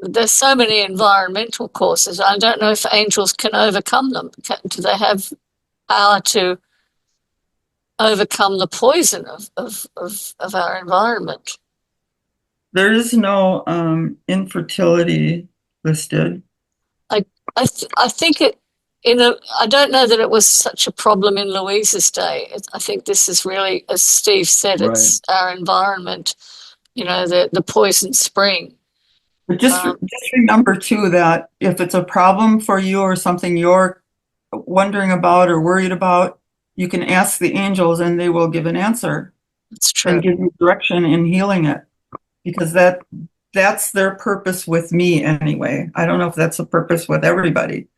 there's so many environmental causes. I don't know if angels can overcome them. Do they have power to overcome the poison of our environment? There is no infertility listed. I think it I don't know that it was such a problem in Louise's day. I think this is really, as Steve said, it's our environment, the poison spring. But just remember too that if it's a problem for you or something you're wondering about or worried about, you can ask the angels and they will give an answer. That's true. And give you direction in healing it. Because that's their purpose with me anyway. I don't know if that's a purpose with everybody,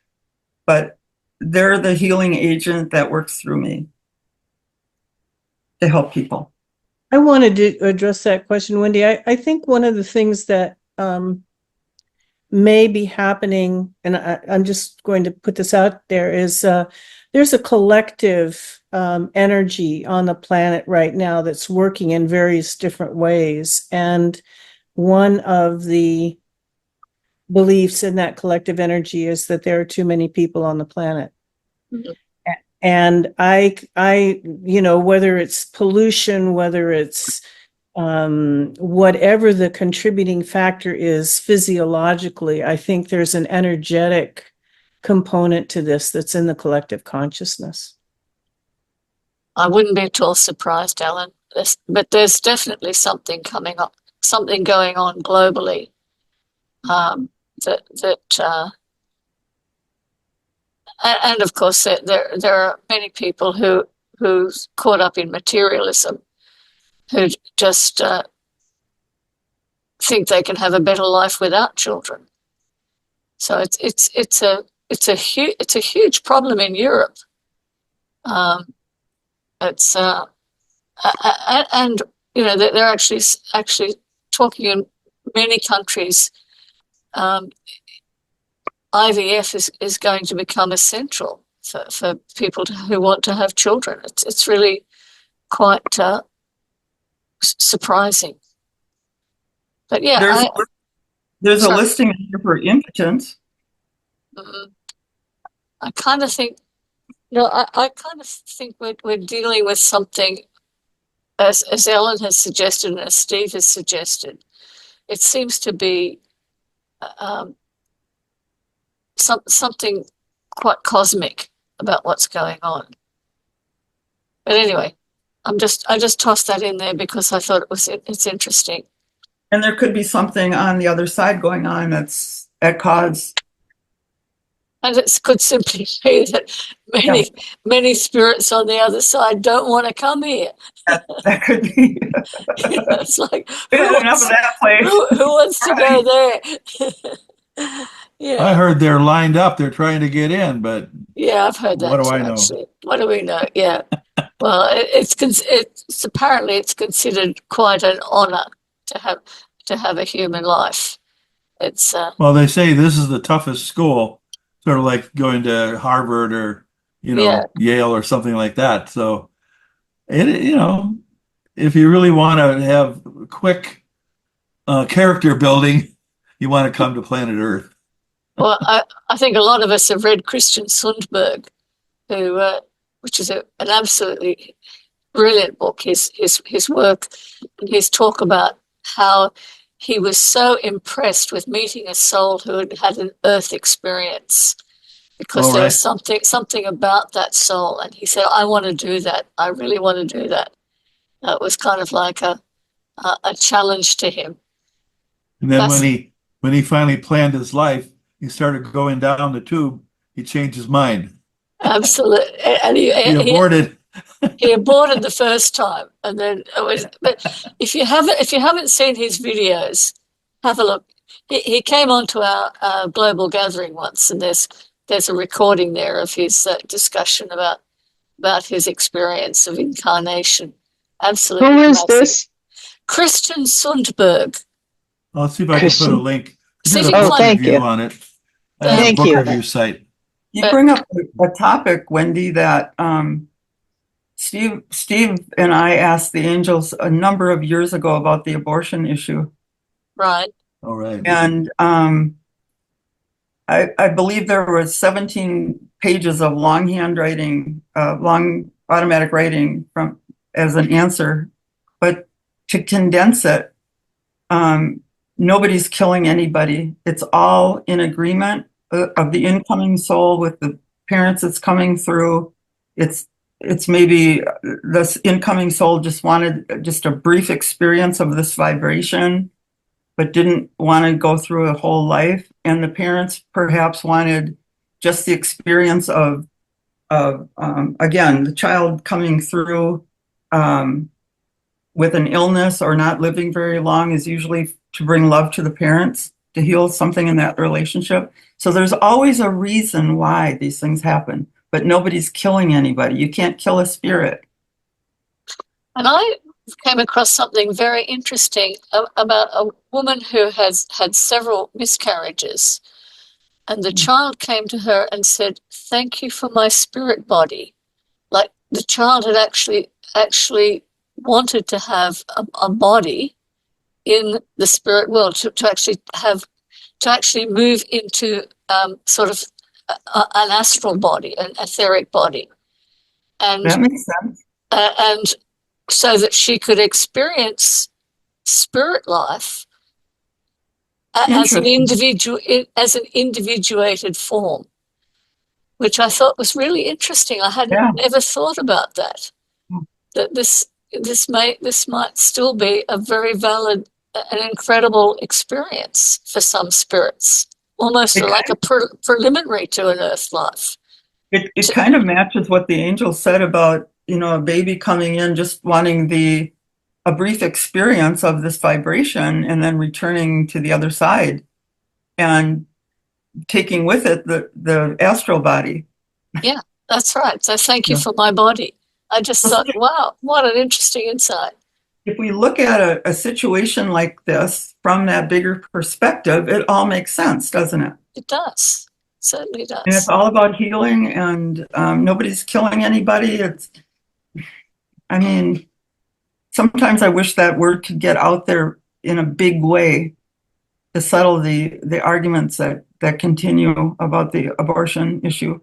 but they're the healing agent that works through me to help people. I wanted to address that question, Wendy. I think one of the things that may be happening, and I'm just going to put this out there, is there's a collective energy on the planet right now that's working in various different ways. And one of the beliefs in that collective energy is that there are too many people on the planet. Mm-hmm. And I, whether it's pollution, whether it's whatever the contributing factor is physiologically, I think there's an energetic component to this that's in the collective consciousness. I wouldn't be at all surprised, Alan, but there's definitely something coming up, something going on globally. And of course there are many people who's caught up in materialism, who just think they can have a better life without children. So it's a huge problem in Europe. It's and they're actually talking in many countries. IVF is going to become essential for people who want to have children. It's really quite surprising. But yeah, there's a listing here for impotence. I kind of think, I kind of think we're dealing with something, as Ellen has suggested and as Steve has suggested. It seems to be something quite cosmic about what's going on. But anyway, I just tossed that in there because I thought it's interesting. And there could be something on the other side going on that's at cause. And it could simply be that many spirits on the other side don't want to come here. That could be. It's like, enough of that place. Who wants to go there? Yeah. I heard they're lined up. They're trying to get in, but yeah, I've heard that. What do I know? Actually. What do we know? Yeah. Well, it's apparently it's considered quite an honor to have a human life. It's well, they say this is the toughest school, sort of like going to Harvard or Yale or something like that. So if you really want to have quick character building, you want to come to planet Earth. Well, I think a lot of us have read Christian Sundberg, which is an absolutely brilliant book. His work and his talk about how he was so impressed with meeting a soul who had an Earth experience, because there was something about that soul, and he said, "I want to do that. I really want to do that." It was kind of like a challenge to him. And then when he finally planned his life, he started going down the tube. He changed his mind. Absolutely, and he aborted. He aborted the first time, and then but if you haven't seen his videos, have a look. He came onto our global gathering once, and there's a recording there of his discussion about his experience of incarnation. Absolutely. Who is this? Christian Sundberg. I'll see if I can put a link. Thank you on it. Thank book you. review site. You bring up a topic, Wendy, that Steve and I asked the angels a number of years ago about the abortion issue. Right. All right. And I believe there were 17 pages of long handwriting, long automatic writing as an answer, but to condense it, nobody's killing anybody. It's all in agreement of the incoming soul with the parents that's coming through. It's maybe this incoming soul just wanted just a brief experience of this vibration, but didn't want to go through a whole life. And the parents perhaps wanted just the experience of again, the child coming through with an illness or not living very long is usually to bring love to the parents, to heal something in that relationship. So there's always a reason why these things happen, but nobody's killing anybody. You can't kill a spirit. And came across something very interesting about a woman who has had several miscarriages. And the child came to her and said, "Thank you for my spirit body." Like the child had actually wanted to have a body in the spirit world to actually move into sort of an astral body, an etheric body, and That makes sense. and so that she could experience spirit life as an Interesting. individuated form, which I thought was really interesting. I hadn't Yeah. never thought about that. That this might still be a very valid, an incredible experience for some spirits, almost It like a preliminary to an earth life. It kind of matches what the angel said about, a baby coming in just wanting a brief experience of this vibration and then returning to the other side and taking with it the astral body. Yeah, that's right. So thank you Yeah. for my body. I just thought, wow, what an interesting insight. If we look at a situation like this from that bigger perspective, it all makes sense, doesn't it? It does. Certainly does. And it's all about healing, and nobody's killing anybody. I mean, sometimes I wish that word could get out there in a big way to settle the arguments that continue about the abortion issue.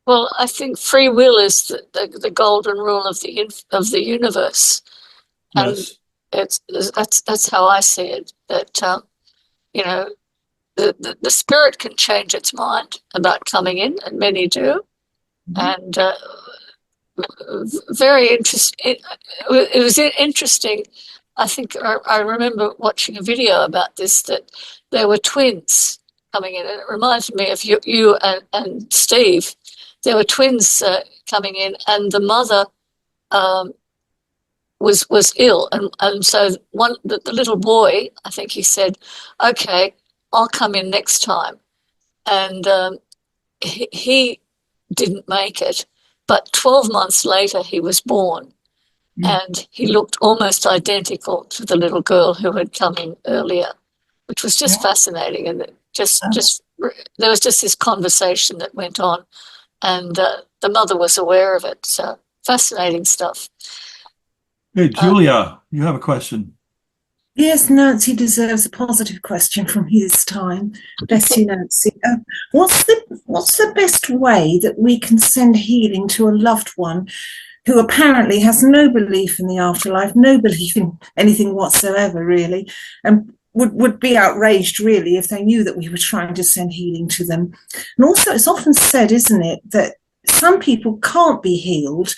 Well, I think free will is the golden rule of the universe, and Yes. that's how I see it. That you know, the spirit can change its mind about coming in, and many do, and very interesting. It was interesting. I think I remember watching a video about this, that there were twins coming in, and it reminded me of you and Steve. There were twins coming in, and the mother was ill, and so the little boy, I think he said, "Okay, I'll come in next time," and he didn't make it. But 12 months later, he was born, and he looked almost identical to the little girl who had come in earlier, which was just fascinating. And there was just this conversation that went on, and the mother was aware of it. So fascinating stuff. Hey, Julia, you have a question. Yes, Nancy deserves a positive question from me this time. Bless you, Nancy. What's the best way that we can send healing to a loved one who apparently has no belief in the afterlife, no belief in anything whatsoever, really, and would be outraged, really, if they knew that we were trying to send healing to them? And also, it's often said, isn't it, that some people can't be healed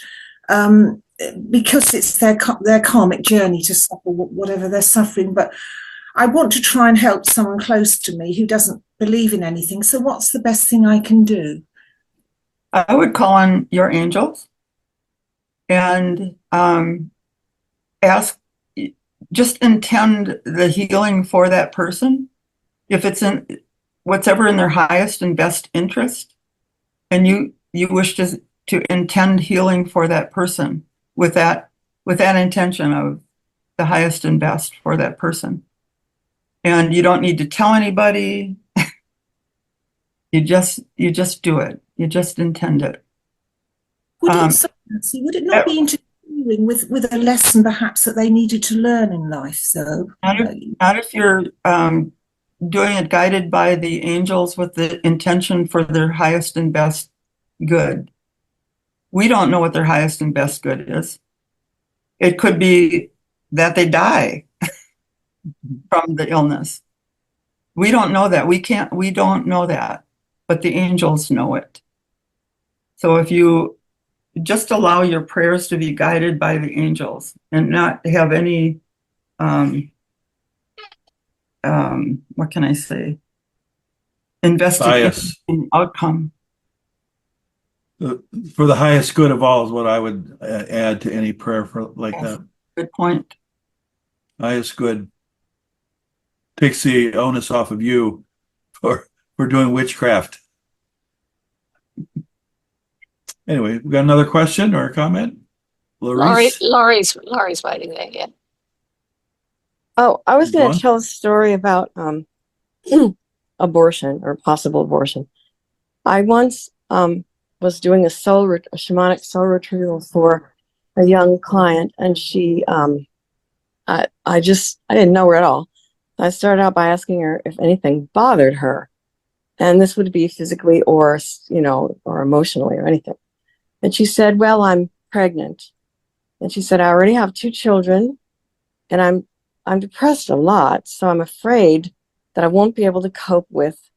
because it's their karmic journey to suffer whatever they're suffering. But I want to try and help someone close to me who doesn't believe in anything. So what's the best thing I can do? I would call on your angels and ask, just intend the healing for that person. If it's in whatever in their highest and best interest, and you wish to intend healing for that person with that intention of the highest and best for that person. And you don't need to tell anybody. You just do it. You just intend it. Would it not be interfering with a lesson perhaps that they needed to learn in life, though? Not if you're doing it guided by the angels with the intention for their highest and best good. We don't know what their highest and best good is. It could be that they die from the illness. We don't know that. We don't know that, but the angels know it. So if you just allow your prayers to be guided by the angels and not have any, what can I say? Investigation outcome. For the highest good of all is what I would add to any prayer like that. Good point. Highest good takes the onus off of you for doing witchcraft. Anyway, we got another question or a comment? Larice? Laurie's waiting there, yeah. Oh, I was Go going on. to tell a story about abortion or possible abortion. I once was doing a shamanic soul retrieval for a young client, and she, I didn't know her at all. I started out by asking her if anything bothered her, and this would be physically or, or emotionally or anything. And she said, "Well, I'm pregnant." And she said, "I already have 2 children, and I'm depressed a lot, so I'm afraid that I won't be able to cope with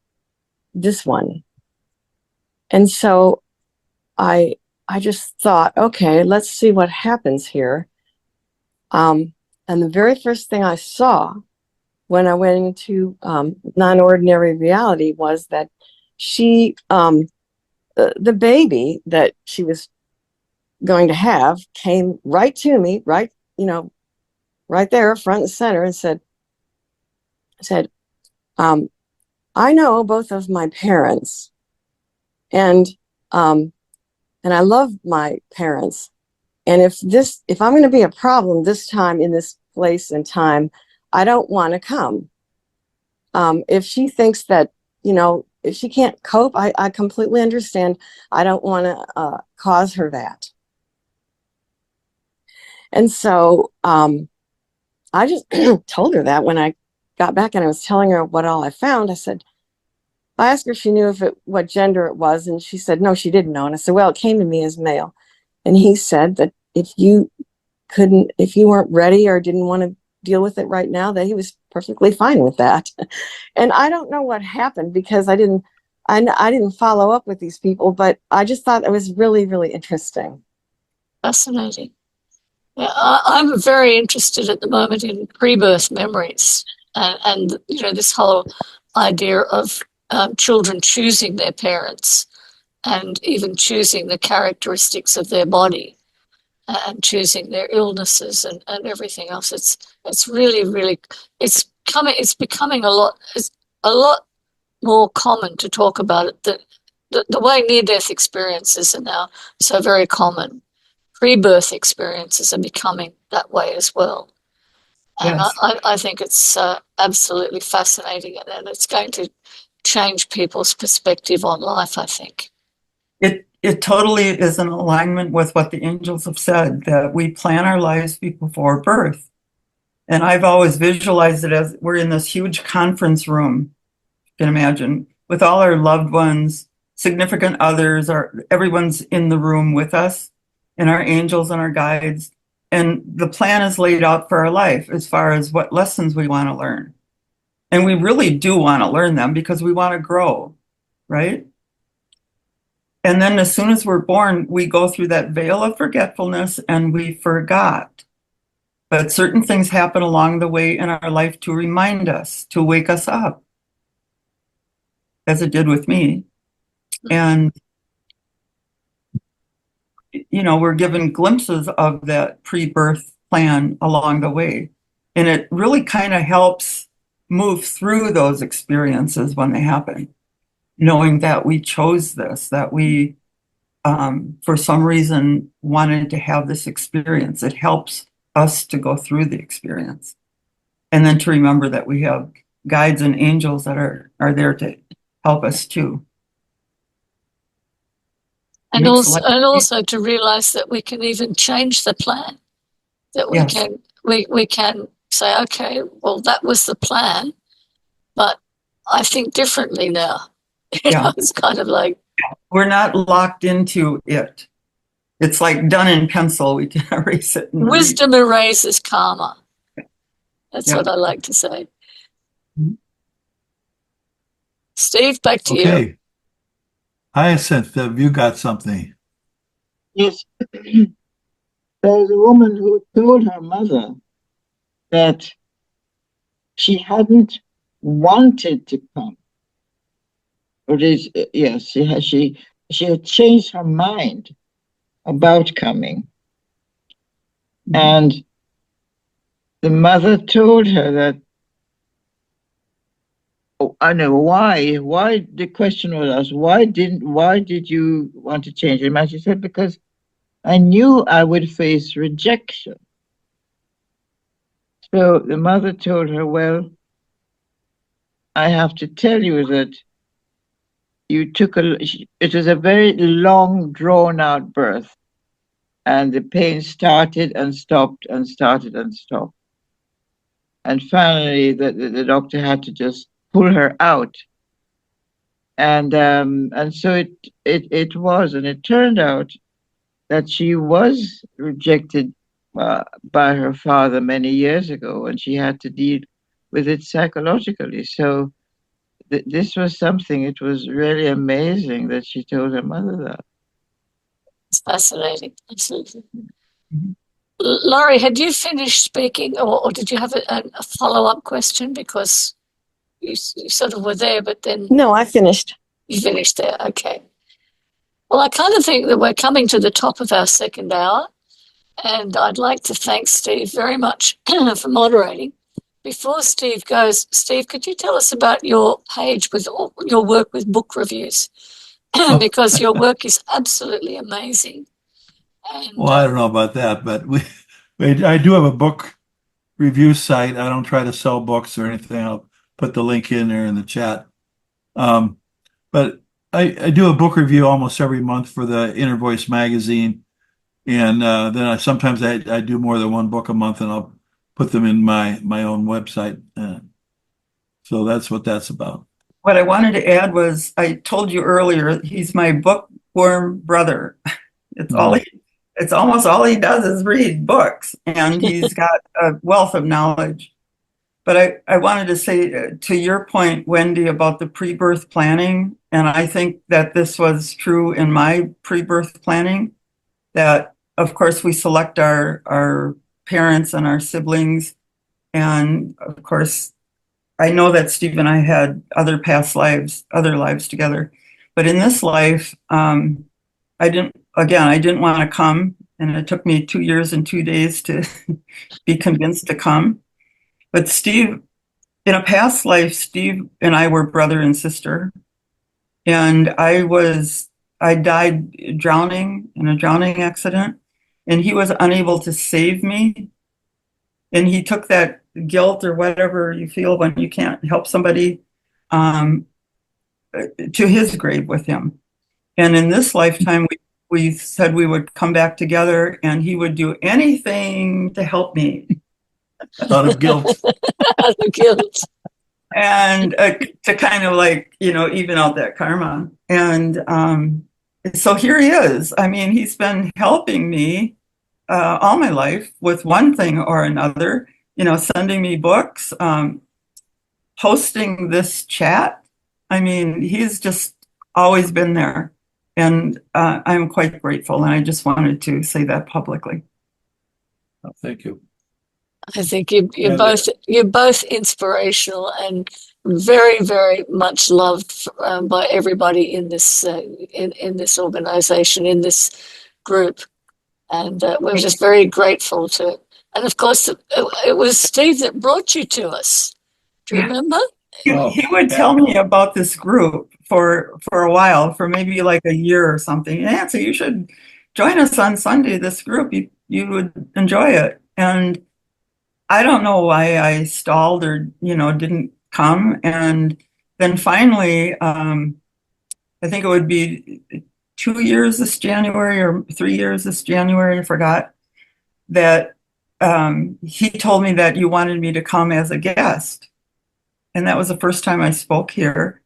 this one." And so I just thought, okay, let's see what happens here. And the very first thing I saw when I went into non-ordinary reality was that she, the baby that she was going to have came right to me, right there, front and center, and said, "I know both of my parents, and I love my parents. And if I'm going to be a problem this time in this place and time, I don't want to come. If she thinks that, if she can't cope, I completely understand. I don't want to cause her that." And so I just told her that when I got back and I was telling her what all I found. I asked her if she knew what gender it was, and she said no, she didn't know. And I said, "Well, it came to me as male." And he said that if you weren't ready or didn't want to deal with it right now, that he was perfectly fine with that. And I don't know what happened because I didn't follow up with these people, but I just thought it was really, really interesting. Fascinating. Yeah, I'm very interested at the moment in pre-birth memories and this whole idea of children choosing their parents and even choosing the characteristics of their body and choosing their illnesses and everything else. It's really, really it's becoming a lot more common to talk about it. The way near-death experiences are now so very common. Pre-birth experiences are becoming that way as well. And Yes. I think it's absolutely fascinating, and it's going to change people's perspective on life, I think. It totally is in alignment with what the angels have said, that we plan our lives before birth. And I've always visualized it as we're in this huge conference room, you can imagine, with all our loved ones, significant others, everyone's in the room with us, and our angels and our guides. And the plan is laid out for our life as far as what lessons we want to learn. And we really do want to learn them because we want to grow, right? And then as soon as we're born, we go through that veil of forgetfulness and we forgot. But certain things happen along the way in our life to remind us, to wake us up, as it did with me. And, we're given glimpses of that pre-birth plan along the way. And it really kind of helps move through those experiences when they happen, knowing that we chose this, that we, for some reason, wanted to have this experience. It helps us to go through the experience. And then to remember that we have guides and angels that are there to help us too. And also to realize that we can even change the plan. That we Yes. can we can say, okay, well, that was the plan, but I think differently now. Yeah. It's kind of like We're not locked into it. It's like done in pencil. We can erase it. wisdom erases karma. That's Yeah. what I like to say. Steve, back to you. Okay. Hyacinth, have you got something? Yes. There was a woman who told her mother that she hadn't wanted to come. Or is yes, she had changed her mind about coming. And the mother told her that, oh, I know why. Why the question was asked, why did you want to change it? And she said, because I knew I would face rejection. So the mother told her, well, I have to tell you that it was a very long, drawn out birth. And the pain started and stopped and started and stopped. And finally, the doctor had to just pull her out. And so it was, and it turned out that she was rejected by her father many years ago, and she had to deal with it psychologically. So this was something, it was really amazing that she told her mother that. It's fascinating. Absolutely. Laurie, had you finished speaking, or did you have a follow-up question? Because you sort of were there, but then No, I finished. you finished there. Okay. Well, I kind of think that we're coming to the top of our second hour, and I'd like to thank Steve very much for moderating. Before Steve goes, Steve, could you tell us about your page with all your work with book reviews? Because your work is absolutely amazing. And, Well, I don't know about that, but I do have a book review site. I don't try to sell books or anything. I'll put the link in there in the chat. But I do a book review almost every month for the Inner Voice magazine. And then sometimes I do more than one book a month, and I'll put them in my own website. So that's what that's about. What I wanted to add was, I told you earlier, he's my bookworm brother. It's almost all he does is read books, and he's got a wealth of knowledge. But I wanted to say to your point, Wendy, about the pre-birth planning, and I think that this was true in my pre-birth planning, that of course we select our parents and our siblings. And of course, I know that Steve and I had other past lives, other lives together. But in this life, I didn't want to come. And it took me 2 years and 2 days to be convinced to come. But Steve, in a past life, Steve and I were brother and sister. And I died drowning in a drowning accident. And he was unable to save me. And he took that guilt or whatever you feel when you can't help somebody to his grave with him. And in this lifetime, we said we would come back together, and he would do anything to help me. Out of guilt. Out of guilt. And to kind of even out that karma. And so here he is. I mean, he's been helping me all my life with one thing or another, sending me books, hosting this chat. I mean, he's just always been there. And I'm quite grateful. And I just wanted to say that publicly. Oh, thank you. I think you're both inspirational and very, very much loved by everybody in this in this organization, in this group. And we're just very grateful to. And of course, it was Steve that brought you to us. Do you remember? He would tell me about this group for a while, for maybe like a year or something. Nancy, you should join us on Sunday, this group. You would enjoy it. And I don't know why I stalled or, didn't come. And then finally, I think it would be 2 years this January or 3 years this January, I forgot, that he told me that you wanted me to come as a guest. And that was the first time I spoke here.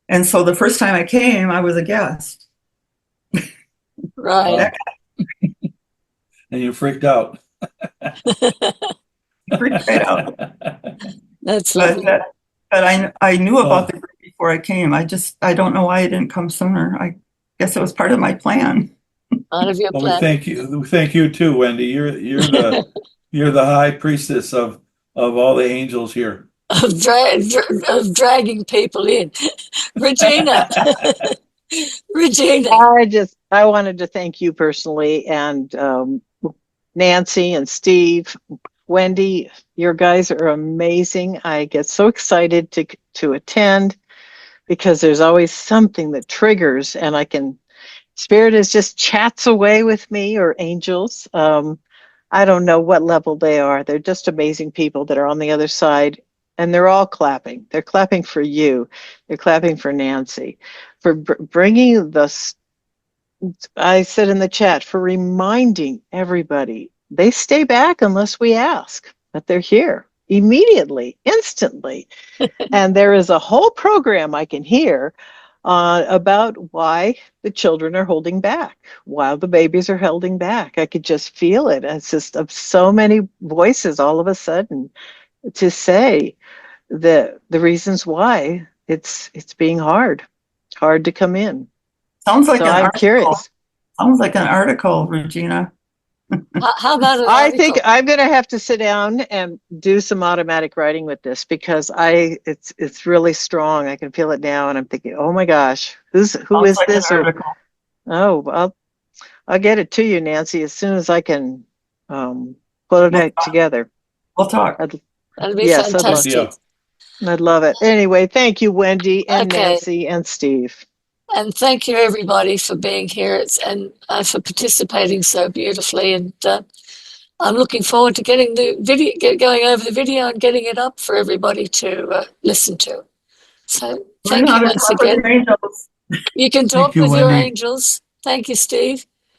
And so the first time I came, I was a guest. Right. And you freaked out. Freaked right out. That's but I knew about the group before I came. I don't know why I didn't come sooner. I guess it was part of my plan. Part of your Well, plan. we thank you. We thank you too, Wendy. You're the high priestess of all the angels here. Of dragging people in. Regina. Regina. I wanted to thank you personally, and Nancy and Steve, Wendy, your guys are amazing. I get so excited to attend because there's always something that triggers, and I can Spirit is just chats away with me, or angels. I don't know what level they are. They're just amazing people that are on the other side, and they're all clapping. They're clapping for you. They're clapping for Nancy, for bringing the, I said in the chat, for reminding everybody they stay back unless we ask, but they're here immediately, instantly. And there is a whole program I can hear about why the children are holding back, while the babies are holding back. I could just feel it. It's just of so many voices all of a sudden to say the reasons why it's being hard to come in. Sounds like So an I'm article. curious. Sounds like an article, Regina. How about an I article? think I'm going to have to sit down and do some automatic writing with this, because it's really strong. I can feel it now, and I'm thinking, oh my gosh, who Sounds is like this? an Or article. oh, I'll get it to you, Nancy, as soon as I can put it together. We'll talk. That'd be Yes, I'd love fantastic. to. I'd love it. Anyway, thank you, Wendy and Okay. Nancy and Steve. And thank you, everybody, for being here and for participating so beautifully. And I'm looking forward to getting the video, going over the video and getting it up for everybody to listen to. So thank you once again. Angels. You can talk you, with your Wendy. angels. Thank you, Steve.